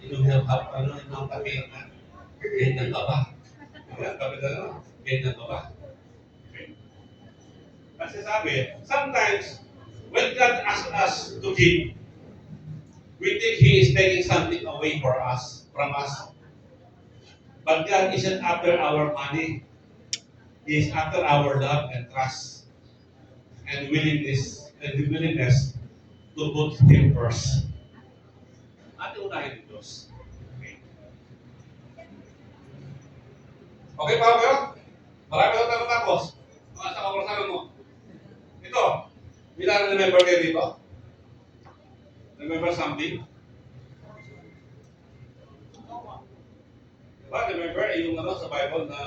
inuhap ang tabi na, ganyan ka ba? Tabi na no, ganyan ka ba? Kasi sabi, sometimes, when God asks us to give, we think He is taking something away from us. But God isn't after our money. He is after our love and trust and willingness to put Him first. Ating unahin ng Diyos. Okay pa ako kayo? Marami ko tayo tapos. Mga sa kaprasalan mo. Ito, bilang remember kayo dito? Remember something? Diba? Remember yung sa Bible na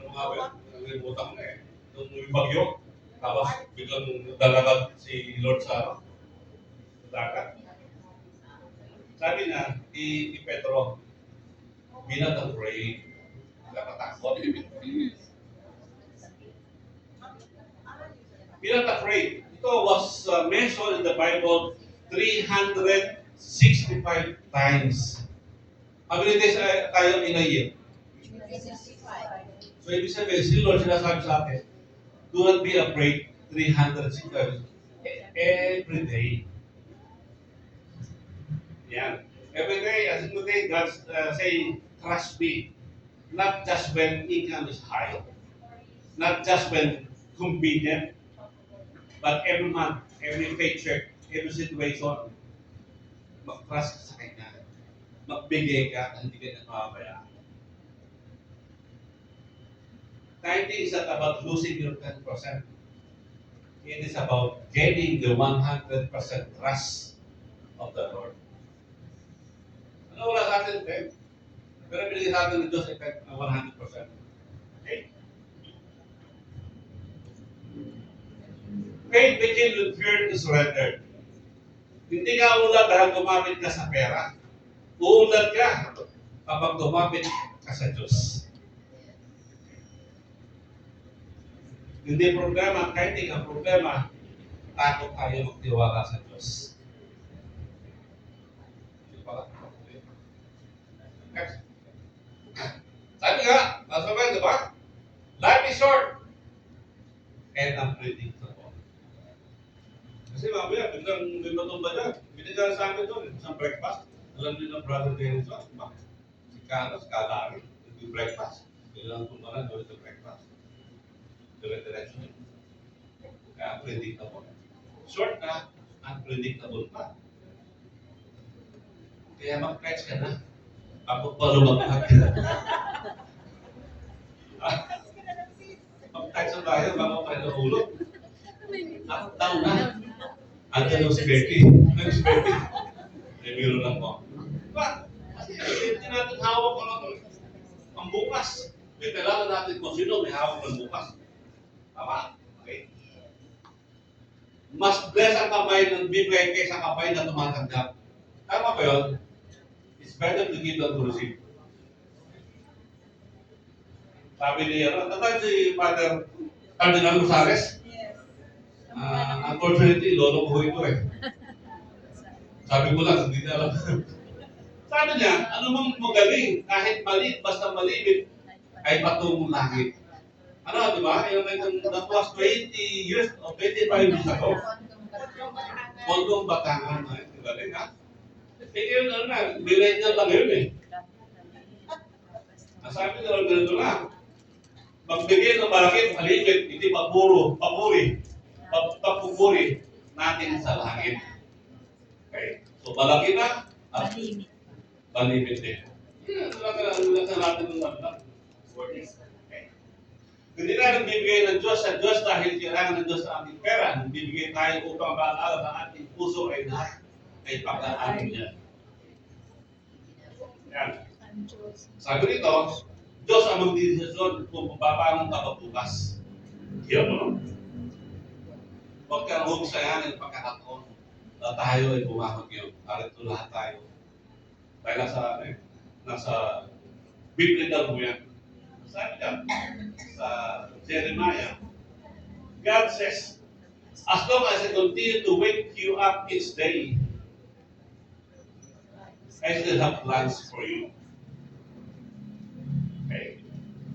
mga nalimutan ko na eh. Yung bagyo. Tapos biglang dalagat si Lord sa dagat. Sabi na, ni Pedro, be not afraid. Nakatakot. Be not afraid. Ito was mentioned in the Bible 365 times. How many days tayo in a year? 365. So, ibig sabihin, si Lord sinasabi sa atin, do not be afraid 365 every day. Yan. Every day, as in day, God say, trust me. Not just when income is high, not just when convenient, but every month, every paycheck, every situation, mag-trust ka sa Kanya. Magbigay ka at hindi ka nagpapabayaan. Tithing is not about losing your 10%. It is about gaining the 100% trust of the Lord. Ano wala sa atin, Ben? Pero binigay sa atin ng Diyos ay 100%. Okay? Faith begins with fear is surrendered. Hindi ka ulat dahil tumapit ka sa pera. Uulat ka kapag tumapit ka sa Diyos. Hindi problema, kahit hindi ang problema, takot tayo magtiwala sa Diyos. Sabi nga, nasa ba, di ba? Life is short and unpredictable. Kasi mamaya, biglang may matumba dyan. Binigyan sa akin doon, isang breakfast. Alam niyo ng brother Dennis, di ba? Kanos, kalari, do breakfast. Kailangan tumalan doon sa breakfast. Dire-diretso. Kaya predictable. Short na, unpredictable pa. Kaya mag-stretch ka na. Bago pa lumagpag. Mag-stretch sa tayo, bago tayo nahulog. At down na. Andiyan yung si Betty. Ano si Betty? May biro lang po. Diba? Kasi hindi natin hawak ko lang ang bukas. May kailangan natin kung sino may hawak ng bukas. Tama? Okay. Mas bless ang kamay ng bibigay kaysa kamay na tumatanggap. Tama ba yun? It's better to give than to receive. Sabi niya, tatay si Father Cardinal Rosales? Unfortunately, lolo ko ito eh. Sabi ko lang, hindi na alam. Sabi niya, ano mang magaling, kahit maliit, basta malimit, ay patungong langit. Ano, di ba? Yung that was 20 years or 25 years ago. Pondong Batangan. Ay, galing ha? Eh, yun, ano na, millennial lang yun eh. Sabi nila, ganito lang. Magbigay ng malaki, malimit, hindi papuri natin sa langit. Okay? So, malaki na, at malimit din. Yun, lang natin ng mga wordings. Okay? Hindi na nagbibigay ng Diyos sa Diyos dahil kailangan ng Diyos sa ating pera. Nagbibigay tayo upang maalala ng ating puso ay lahat ay pagkaanin niya. Yan. Sabi nito, Diyos ang magdidesisyon kung paano ka bukas. Yan mo. Huwag kang humisayan ng pagkakataon na tayo ay bumahag yun. Parito lahat tayo. Dahil nasa biblical mo yan. Sabi niya, sa Jeremiah, God says, as long as I continue to wake you up each day, I still have plans for you. Okay?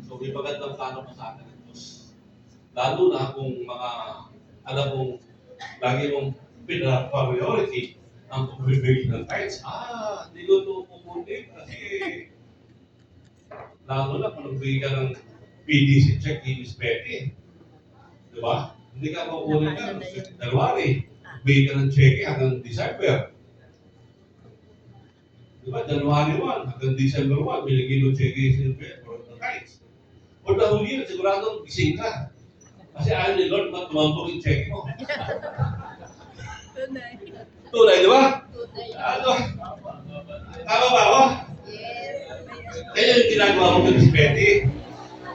So, may magandang plano pa sa atin ng Diyos. Lalo na kung alam mong lagi mong pina-priority ang pagbibigay ng tithes. Hindi ko ito pupunti kasi lalo na kung nagbigay ka ng PDC check ni Miss Betty. Di ba? Hindi ka pupunti ka ng January. Nagbigay ka ng check hanggang December. Di ba? January 1 hanggang December 1, binigay mo check ni Miss Betty for the tithes. For the whole year, siguradong gising ka. Kasi ayaw ni Lord tumambok yung check mo. Tunay, di ba? Ano? Tama ba ako? Kaya yung ginagawa ko ng Betty,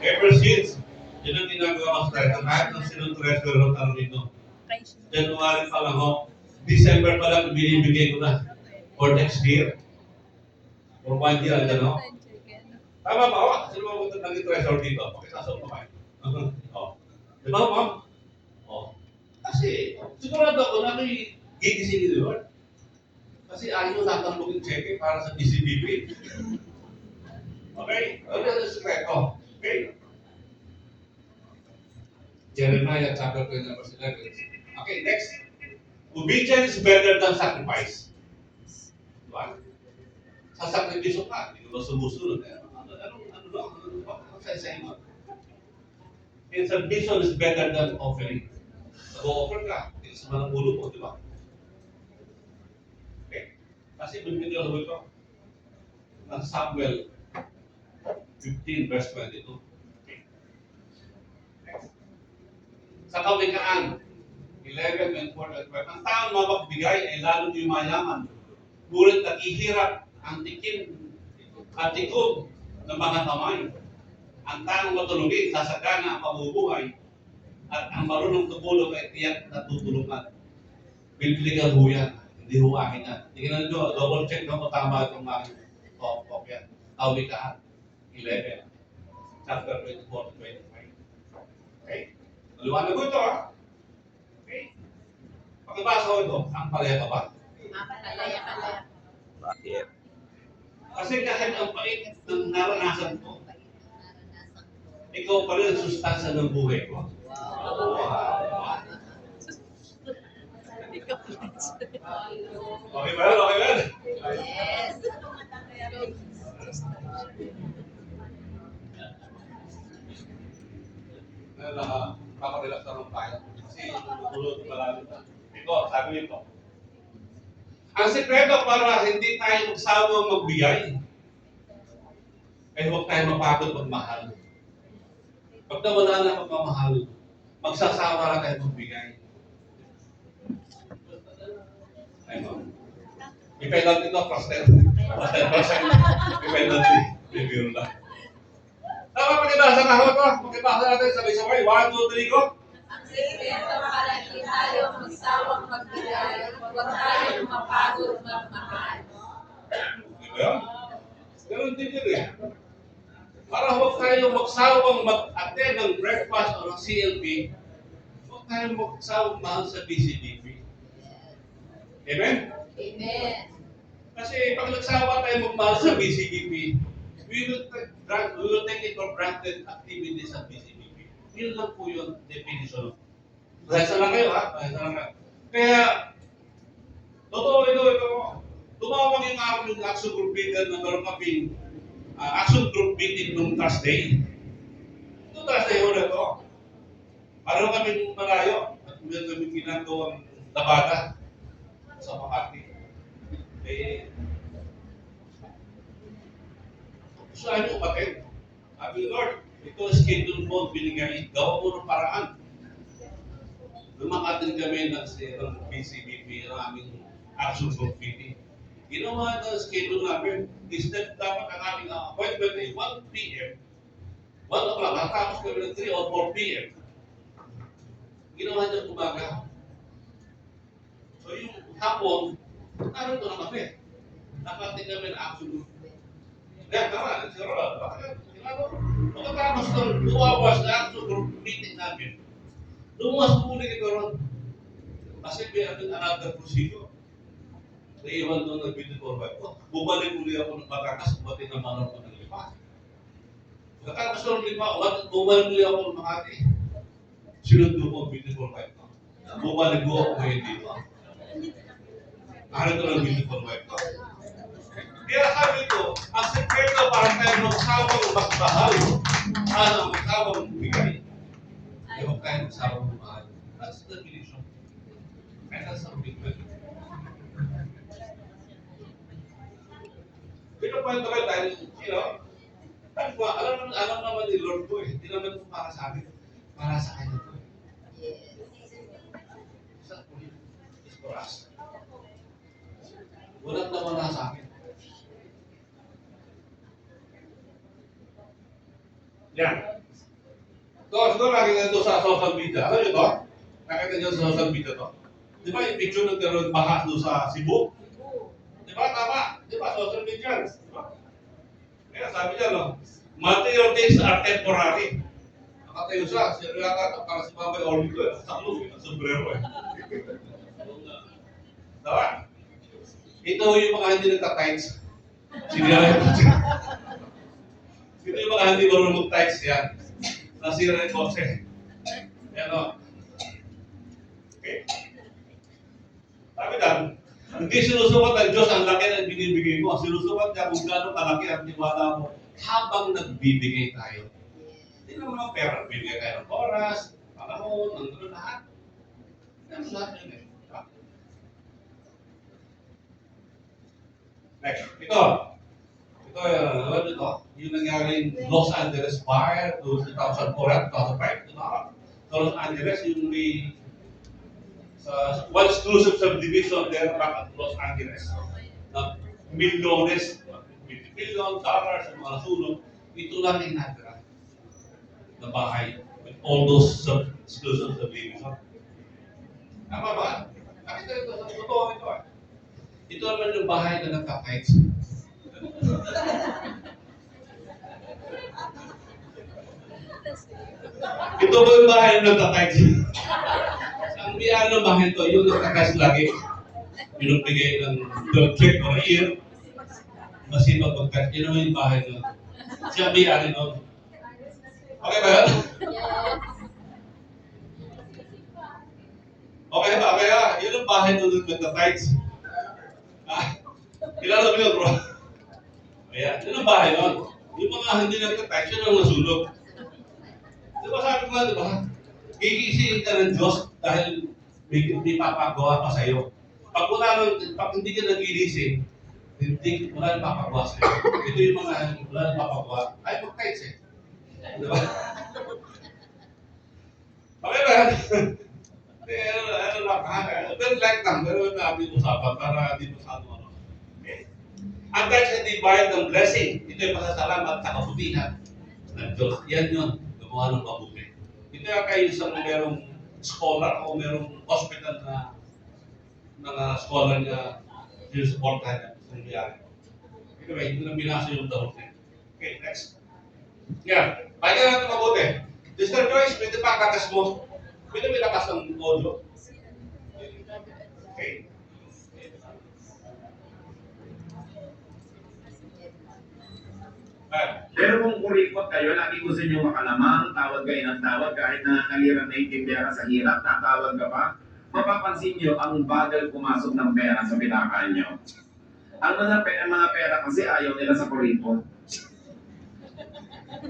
ever since, yun ang ginagawa ko sa treasure. Kahit ng sinong treasure ng tanong nito. January pa lang ako, December pa lang binibigay ko na for next year. For 1 year, ano? Tama ba ako? Sino ba kung naging treasure dito? Pakisasok pa kayo. Di ba, ma'am? Kasi, sigurado ako na may gigising ni Lord. Kasi ayaw natambukin cheque para sa BCBP. Okay? Ano yung sekreto? Okay? Jeremiah chapter 20 verse 11. Okay, next. Obedience is better than sacrifice. Diba? Sa sakripisyo ka, hindi ko ba sumusunod? Ano sa inyo? And submission is better than offering. Nag-offer ka, hindi sa manang ulo mo, di ba? Okay? Kasi bibigyan ko ito ng Samuel 15 verse 22. Okay. Next. Sa Kawikaan 11 and 4 and 5, ang taong mapagbigay ay lalo yumayaman. Ngunit naghihirap ang tikim at tikom ng mga kamay. Ang taong matulungin, sasagana ang mabubuhay. At ang marunong tumulong ay tiyak na tutulungan. Biblical ho yan. Hindi ho akin yan. Tingnan nyo, double check nyo kung tama itong aking talk yan. Kawikaan 11, chapter 24 to 25. Okay? Maliwanag ko ito, ha? Okay? Pagkabasa ko ito, ang palaya ka ba? Palaya. Bakit? Kasi kahit ang pait ng naranasan ko, ikaw pa rin ang sustansya ng buhay ko. Wow. Okay ba? Okay ba? Yes. Nakarelax na lang tayo. Kasi tulog malalim na. Ito, sabi nito. Ang sekreto para hindi tayo magsawang magbigay, ay huwag tayo mapagod magmahal. Pag nawala na pagmamahal, magsasawa na tayo magbigay. Ay, ma'am. May penalty to, Pastor. Pastor. May penalty. Review lang. Tama, pakibasa ka ho to. Pakibasa natin sabay-sabay. 1, 2, 3, go. Ang sikreto para hindi tayo magsawang magbigay, huwag tayong mapagod magmahal. Diba? Ganun din yun eh. Para huwag tayo magsawang mag-attend ng breakfast o ng CLB, huwag tayo magsawang mahal sa BCBP. Amen? Amen. Kasi pag nagsawa tayo magmahal sa BCBP, we will take it for granted activities sa BCBP. Yun lang po yung definition. Bahasa lang kayo ha? Bahasa lang kayo. Kaya, totoo ito. Tumawag yung aming action group meeting na meron kaming action group meeting nung Thursday. Nung Thursday ho na ito. Meron kaming malayo at meron kaming ginagawang labada sa Makati. Eh, saan yung umatin? Sabi, Lord, ito schedule mo, binigay, gawa mo ng paraan. Lumakatin kami ng BCBP ng aming action group meeting. Ginawa ng schedule namin, instead dapat ang aming appointment ay 1 p.m. 1 o'clock, natapos kami ng 3 or 4 p.m. Ginawa niya umaga. So yung hapon, narito na kami. Nakating kami ng action group. Kaya tama, siguro, bakit? Pagkatapos ng 2 hours na action group meeting namin, lumuwas po ulit ito ron. Kasi may another procedure. Naiwan doon ng 24/5. Bumalik ulit ako ng Batangas, bumati naman ako ng Lipa. Pagkatapos ng Lipa, bumalik ulit ako ng Makati. Sinundo ko 24/5. Bumalik ko ako ngayon dito. Narito ng 24/5. Kaya sabi ko, ang sekreto para tayo magsawang magmahal, ang magsawang bigay, ay huwag tayo magsawang magmahal. That's the definition. And that's the commitment. Pinupunto kayo dahil, alam naman ni Lord ko eh. Hindi naman ito para sa akin. Para sa kanya ito. It's for us. Walang nawala sa akin. Yan. So, siguro nakita nyo sa social media. Alam nyo ito? Nakita nyo sa social media ito. Di ba yung picture nagkaroon baha doon sa Cebu? Di ba? Tama. Di ba? Social media. Di ba? Kaya sabi niya, no? Material things are temporary. Nakatayo siya. Siya yata para si Mabay Orlito eh. Sa loob eh. Sombrero eh. Diba? Ito yung mga hindi nagka-tights. Sinira yung ito yung mga hindi marunong mag-tights yan. Nasira yung kotse. Yan o. Okay. Sabi lang, hindi sinusukat ng Diyos ang laki ng binibigay mo. Sinusukat niya kung gano'ng kalaki ang tiwala mo habang nagbibigay tayo. Hindi naman ang pera. Bibigay tayo ng oras, panahon, nandun lahat. Ganun lahat yun eh. Next. Ito, alam ito, yung nangyaring Los Angeles fire to 2004 at 2005. Sa Los Angeles, yung may one exclusive subdivision there back at Los Angeles. Na milyones, $50 million, yung mga nasunog, ito lang yung natira na bahay with all those exclusive subdivision. Tama ba? Nakita ito, sa totoo ito eh. Ito naman yung bahay na nagka-tights. Ito ba yung bahay na nagka-tights? Ang biyaan ng bahay ito, yung nagka-tights lagi. Pinugbigay ng check or year. Masipag pagkat. Yun naman yung bahay doon. Siya biyaan doon. Okay ba yun? Okay ba? Kaya yun ang bahay doon nagka-tights. Kilala mo yun, bro? Ayan, yun ang bahay nun. Yung mga hindi nagka-text, yun ang nasunog. Di ba sabi ko nga, di ba? Gigisingin ka ng Diyos dahil may papagawa pa sa'yo. Pag hindi ka nagigising, wala nang papagawa sa'yo. Ito yung mga wala nang papagawa. Ay, mag-text eh. Di ba? Okay ba? Pero ano lang, pero like lang, pero namin usapan para di masyado ano. Okay? Ang dahil sa divine ng blessing, ito yung pasasalamat sa kabutihan ng Diyos. Yan yun, gumawa ng mabuti. Ito yung kayo isang merong scholar o merong hospital na mga scholar na sinusuportahan niya sa nangyari. Anyway, hindi na binasa yung daw niya. Okay, next. Yan, pakinggan natin mabuti. Mr. Joyce, pwede pa katas mo. Pwede may lakas ng audio. Okay. Pero kung kuripot kayo, lagi gusto nyo makalamang, tawag kayo ng tawag, kahit na naliran na intindihan ka sa hirap, tatawag ka pa, mapapansin nyo ang bagal pumasok ng pera sa pitakaan nyo. Ang mga pera kasi ayaw nila sa kuripot.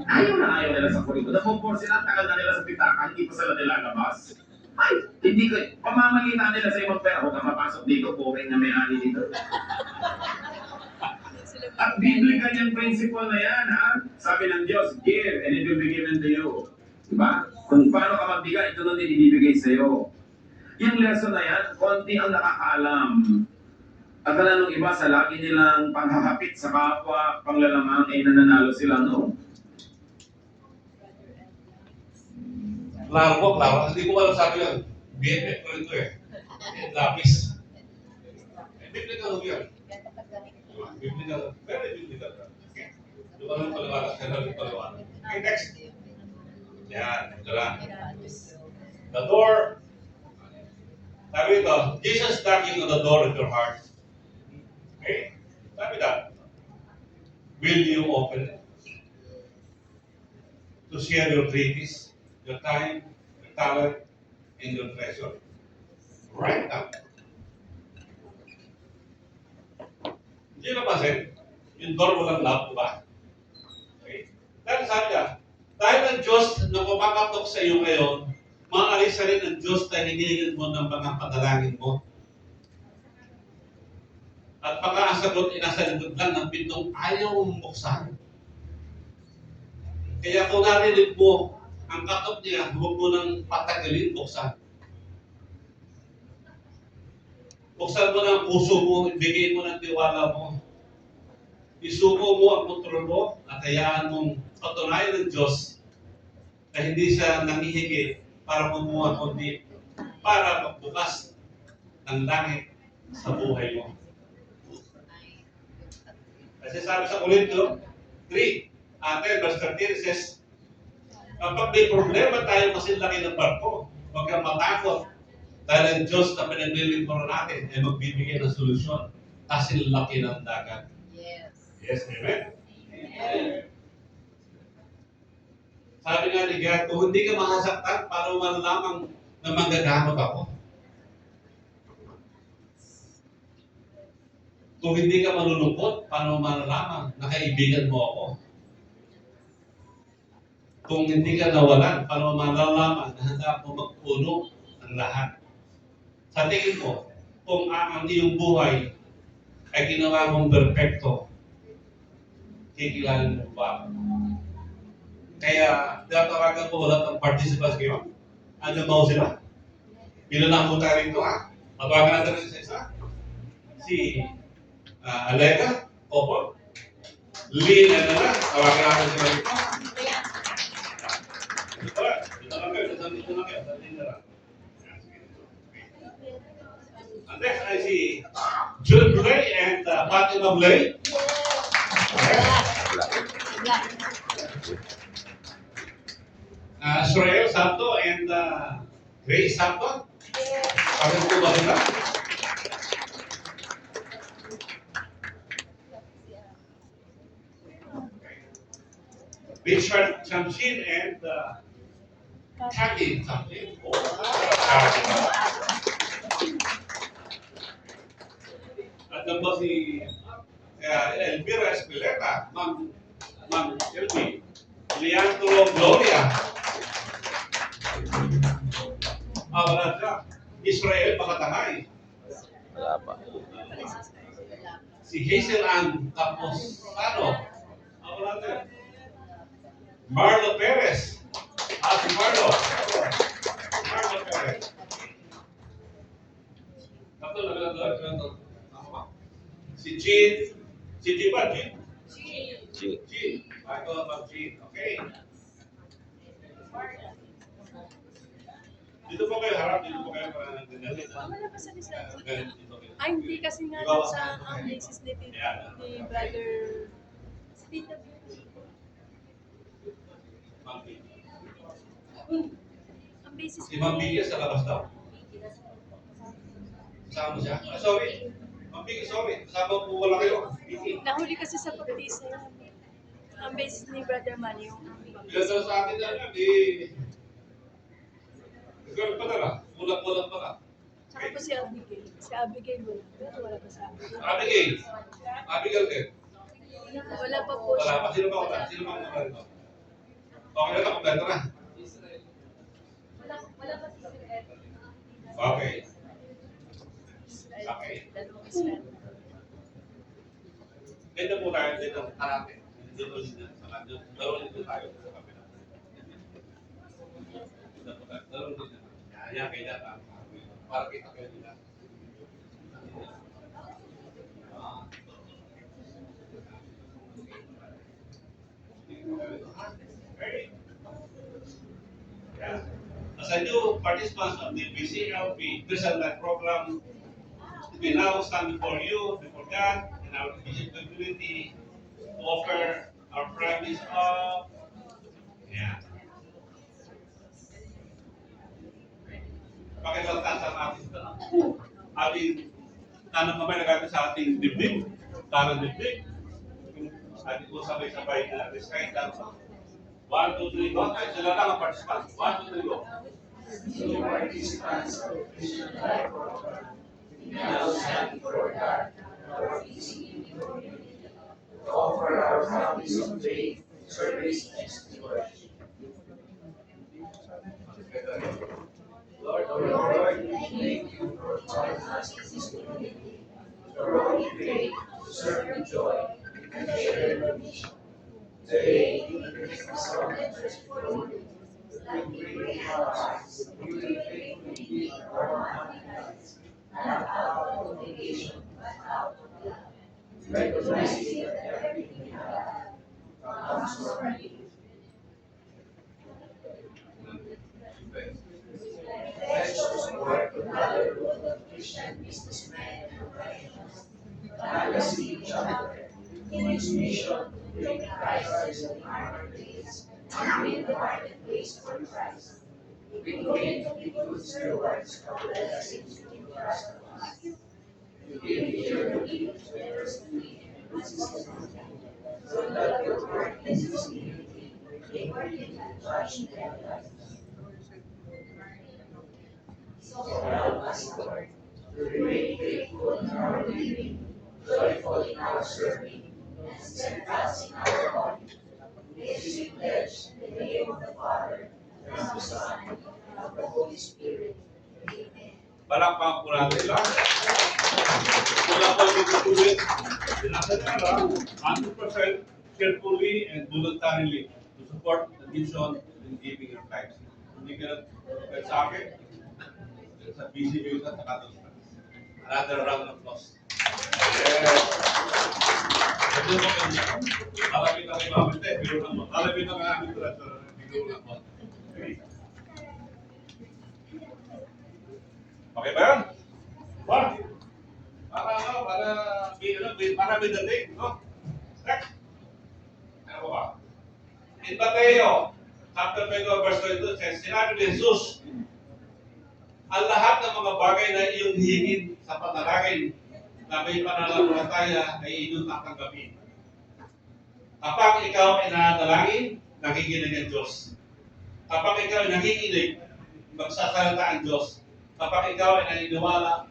Ayaw nila sa kuripot. Napumpor sila, tagal na nila sa pitakaan, hindi pa sila nilalabas. Ay, hindi ko, pamamalita nila sa ibang pera, huwag ka mapasok dito, boring na may ani dito. At biblical yung principle na yan, ha? Sabi ng Diyos, give and it will be given to you. Diba? Kung paano ka magbigay, ito nun din ibibigay sa'yo. Yung lesson na yan, konti ang nakakaalam. Akala nung iba sa lagi nilang panghahapit sa kapwa, panglalamang, ay nananalo sila, no? Klaro po, klaro. Hindi ko alam sabi yan. BFF ko rin ito eh. Lapis. Biblical yan. Biblical. Very biblical. Okay. Doon ka lang paliwanag. Kaya lang paliwanag. Okay, next. Yan. Ito lang. The door. Sabi ito, Jesus knocking on the door of your heart. Okay? Sabi that. Will you open it? To share your treaties, your time, your talent, and your treasure. Right now. Hindi napansin, yung door walang lock, diba? Okay? Dahil sabi niya, dahil ang Diyos na kumakatok sa iyo ngayon, maalis rin ang Diyos na hinihingin mo ng mga panalangin mo. At pagkakasagot, inasa likod lang ng pintong ayaw mong buksan. Kaya kung narinig mo ang katok niya, huwag mo nang patagalin buksan. Buksan mo ng puso mo, ibigay mo ng tiwala mo. Isuko mo ang kontrol mo at hayaan mong patunayan ng Diyos na hindi siya nangihigit para kumuha kundi para magbukas ng langit sa buhay mo. Kasi sabi sa Korinto 3, verse 13, says, kapag may problema tayo kasi laki ng barko, huwag kang matakot. Dahil ang Diyos na pinaglilingkuran natin ay magbibigay ng solusyon kasi laki ng dagat. Yes. Yes, amen? Amen. Sabi nga ni God, kung hindi ka makasaktan, paano malalamang na magagamot ako? Kung hindi ka malulungkot, paano malalaman na kaibigan mo ako? Kung hindi ka nawalan, paano malalaman na handa ako magpuno ng lahat? Sa tingin mo, kung ang iyong buhay ay ginawa mong perfecto, kikilala mo ba? Kaya, tinatawagan ko wala ng participants ngayon. Ano ba sila? Ilan na po tayo rito, ha? Matawagan natin sa isa. Si Alega, Opo. Lynn, ano na? Tawagan natin sila rito. Dito lang kayo. Dito lang kayo. Dito lang. And next, I see Jude Blay and Fatima Blay. Israel Santo and Grace Santo. Parang po ba sila? Richard Chamsin and Kathy Chamsin. At nang ba si Elvira Espileta, Ma'am Elvi, Leandro Gloria, wala siya. Israel Makatahay, Wala pa. si Hazel Ann tapos ano? Wala siya. Marlo Perez, si Marlo Perez. Tatlo na lang. Si Jean ba? Jean? G. Jean. Bago Ma'am Jean. Okay. Dito po kayo harap, dito po kayo para ganyan. Wala pa sa lista. Dito kayo. Ay, hindi kasi nga Ikaw, sa ang basis ni brother si Tita Ma'am Jean. ang basis Si Ma'am Biggie sa labas daw. Kasama siya. Sorry. Ma'am Biggie, sorry. Kasama po wala kayo. Biggie. nahuli kasi sa pagtisa ang basis ni brother Manny yung Ilan daw sa atin yan, girl pa na. Kulang pa na. Tsaka po si Abigail. Si Abigail wala. Pero wala pa sa Abigail. Abigail din. Wala pa po Wala siya. pa. Sino ba wala? Sino ba wala rito? Okay na, kompleto na. Wala pa si Sir Ed. Okay. Okay. Dalawang Israel. Dito po tayo dito. Karate. Dito sa kanyo. Dalawang dito tayo sa kapila. Dito po tayo. Dalawang dito. Yan, kaya na. Para kita kayo nila. Ready? Yeah. As a new participant of the BCLP Christian program, we now stand before you, before God, and our Christian community to offer our promise of, pakilalatan sa ating tanong kamay na gagawin sa ating dibdib, tanong dibdib. Ating po sabay-sabay na recite that song. 1, 2, 3, go. Ay, sila lang ang participant. 1, 2, 3, go. You participants of Christian Life Program, we now stand before God, our PCE community, to offer our promise of faith, service, and stewardship. Lord, thank you for calling us to this community, to grow in faith, to serve with joy, and to share your mission. Today, we make a strong interest for you. We bring our hearts, we will faithfully give our lives, not out of obligation, but out of love, recognizing that everything we have comes from you. Let's support the brotherhood of Christian businessmen and professionals, balancing each other in his mission to bring Christ in our days and win the marketplace for Christ. We commit to be good stewards of the blessings you entrust to us. We give you your lead generously and consistently, so that your work in this community may begin to touch their lives. So help us, Lord, to remain faithful in our living, joyful in our serving, and steadfast in our calling. This we pledge in the name of the Father, and of the Son, and of the Holy Spirit. Amen. Palakpak po natin lang. Wala po yung tutuloy. Sinasad ka lang, 100% carefully and voluntarily to support the mission in giving your lives. Hindi ka na sa akin, sa BCB at saka doon. Another round of applause. Yes. Ito po kanya. Alapit na kayo mamit eh. Biro lang mo. Alapit na kayo aming treasure. Biro lang mo. Okay ba yan? One. Para may dating, no? Next. Ano ba? In Mateo, chapter 22, verse 22, says, sinabi ni Jesus, ang lahat ng mga bagay na iyong hihingin sa panalangin na may pananampalataya ay inyong tatanggapin. Kapag ikaw ay nananalangin, nakikinig ang Diyos. Kapag ikaw ay nakikinig, magsasalita ang Diyos. Kapag ikaw ay naniniwala,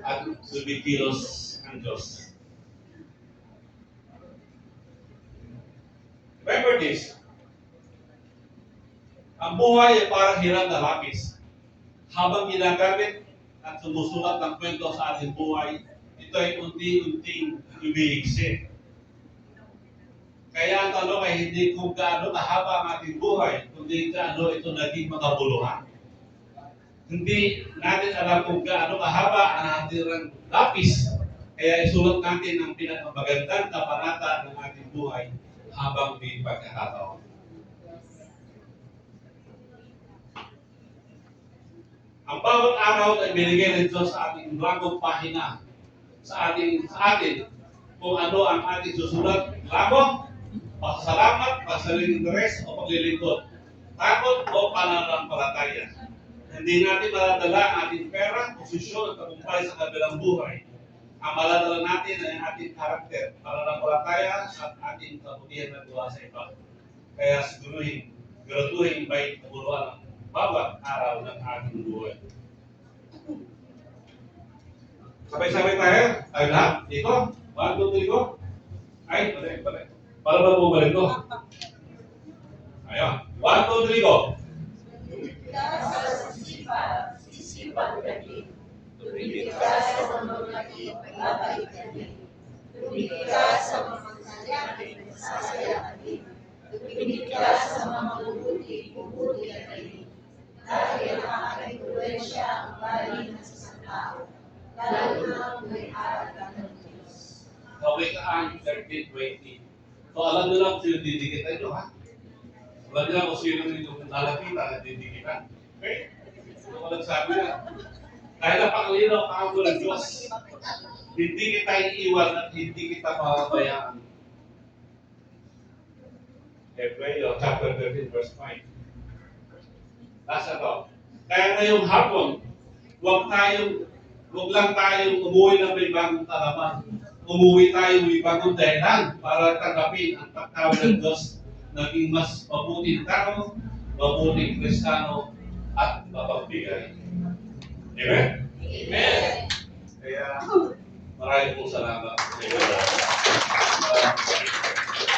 at lumikilos ang Diyos. this. Ang buhay ay parang hiram na lapis. Habang ginagamit at sumusulat ng kwento sa ating buhay, ito ay unti-unting umiigsi. Kaya ang tanong ay hindi kung gaano kahaba ang ating buhay, kundi gaano ito naging makabuluhan. Hindi natin alam kung gaano kahaba ang ating lapis, kaya isulat natin ang pinakamagandang kabanata ng ating buhay habang may pagkakataon. Ang bawat araw ay binigay ng Diyos sa ating bagong pahina sa atin kung ano ang ating susulat. Labo, pasasalamat, pasariling interes o paglilingkod, takot o pananampalataya. Hindi natin maladala ang ating pera, posisyon at tagumpay sa kabilang buhay. Ang maladala natin ay ang ating karakter, pananampalataya at ating kabutihan na gawa sa iba. Kaya siguraduhin may kabuluhan ang bawat araw ng ating buhay. Sabay-sabay tayo. Tayo lahat. Dito. 1, 2, 3, go. Ay, balik. Para ba bumalik ko? Ayun. 1, 2, 3, go. Sisipan galing. Tumigil ka sa mga labay galing. Tumigil ka sa mga sayakin, sasayakin. Tumigil ka sa mga mabubuti galing. Dahil ang influensya ang galing sa isang tao, lalo na ang may aral ng Diyos. Kawikaan 13:20. So alam nyo lang kung sino didikitan nyo, ha? Alam nyo lang kung sino yung lalapitan at didikitan. Okay? So kung nagsabi na, dahil napakalinaw ang ako ng Diyos, hindi kita iiwan at hindi kita pababayaan. Hebreo chapter 13 verse 5. Nasa to. Kaya ngayong hapon, huwag lang tayong umuwi ng may bagong taraman. Umuwi tayo may bagong dahilan para tanggapin ang pagtawag ng Diyos naging mas mabuting tao, mabuting Kristiyano, at mapagbigay. Amen?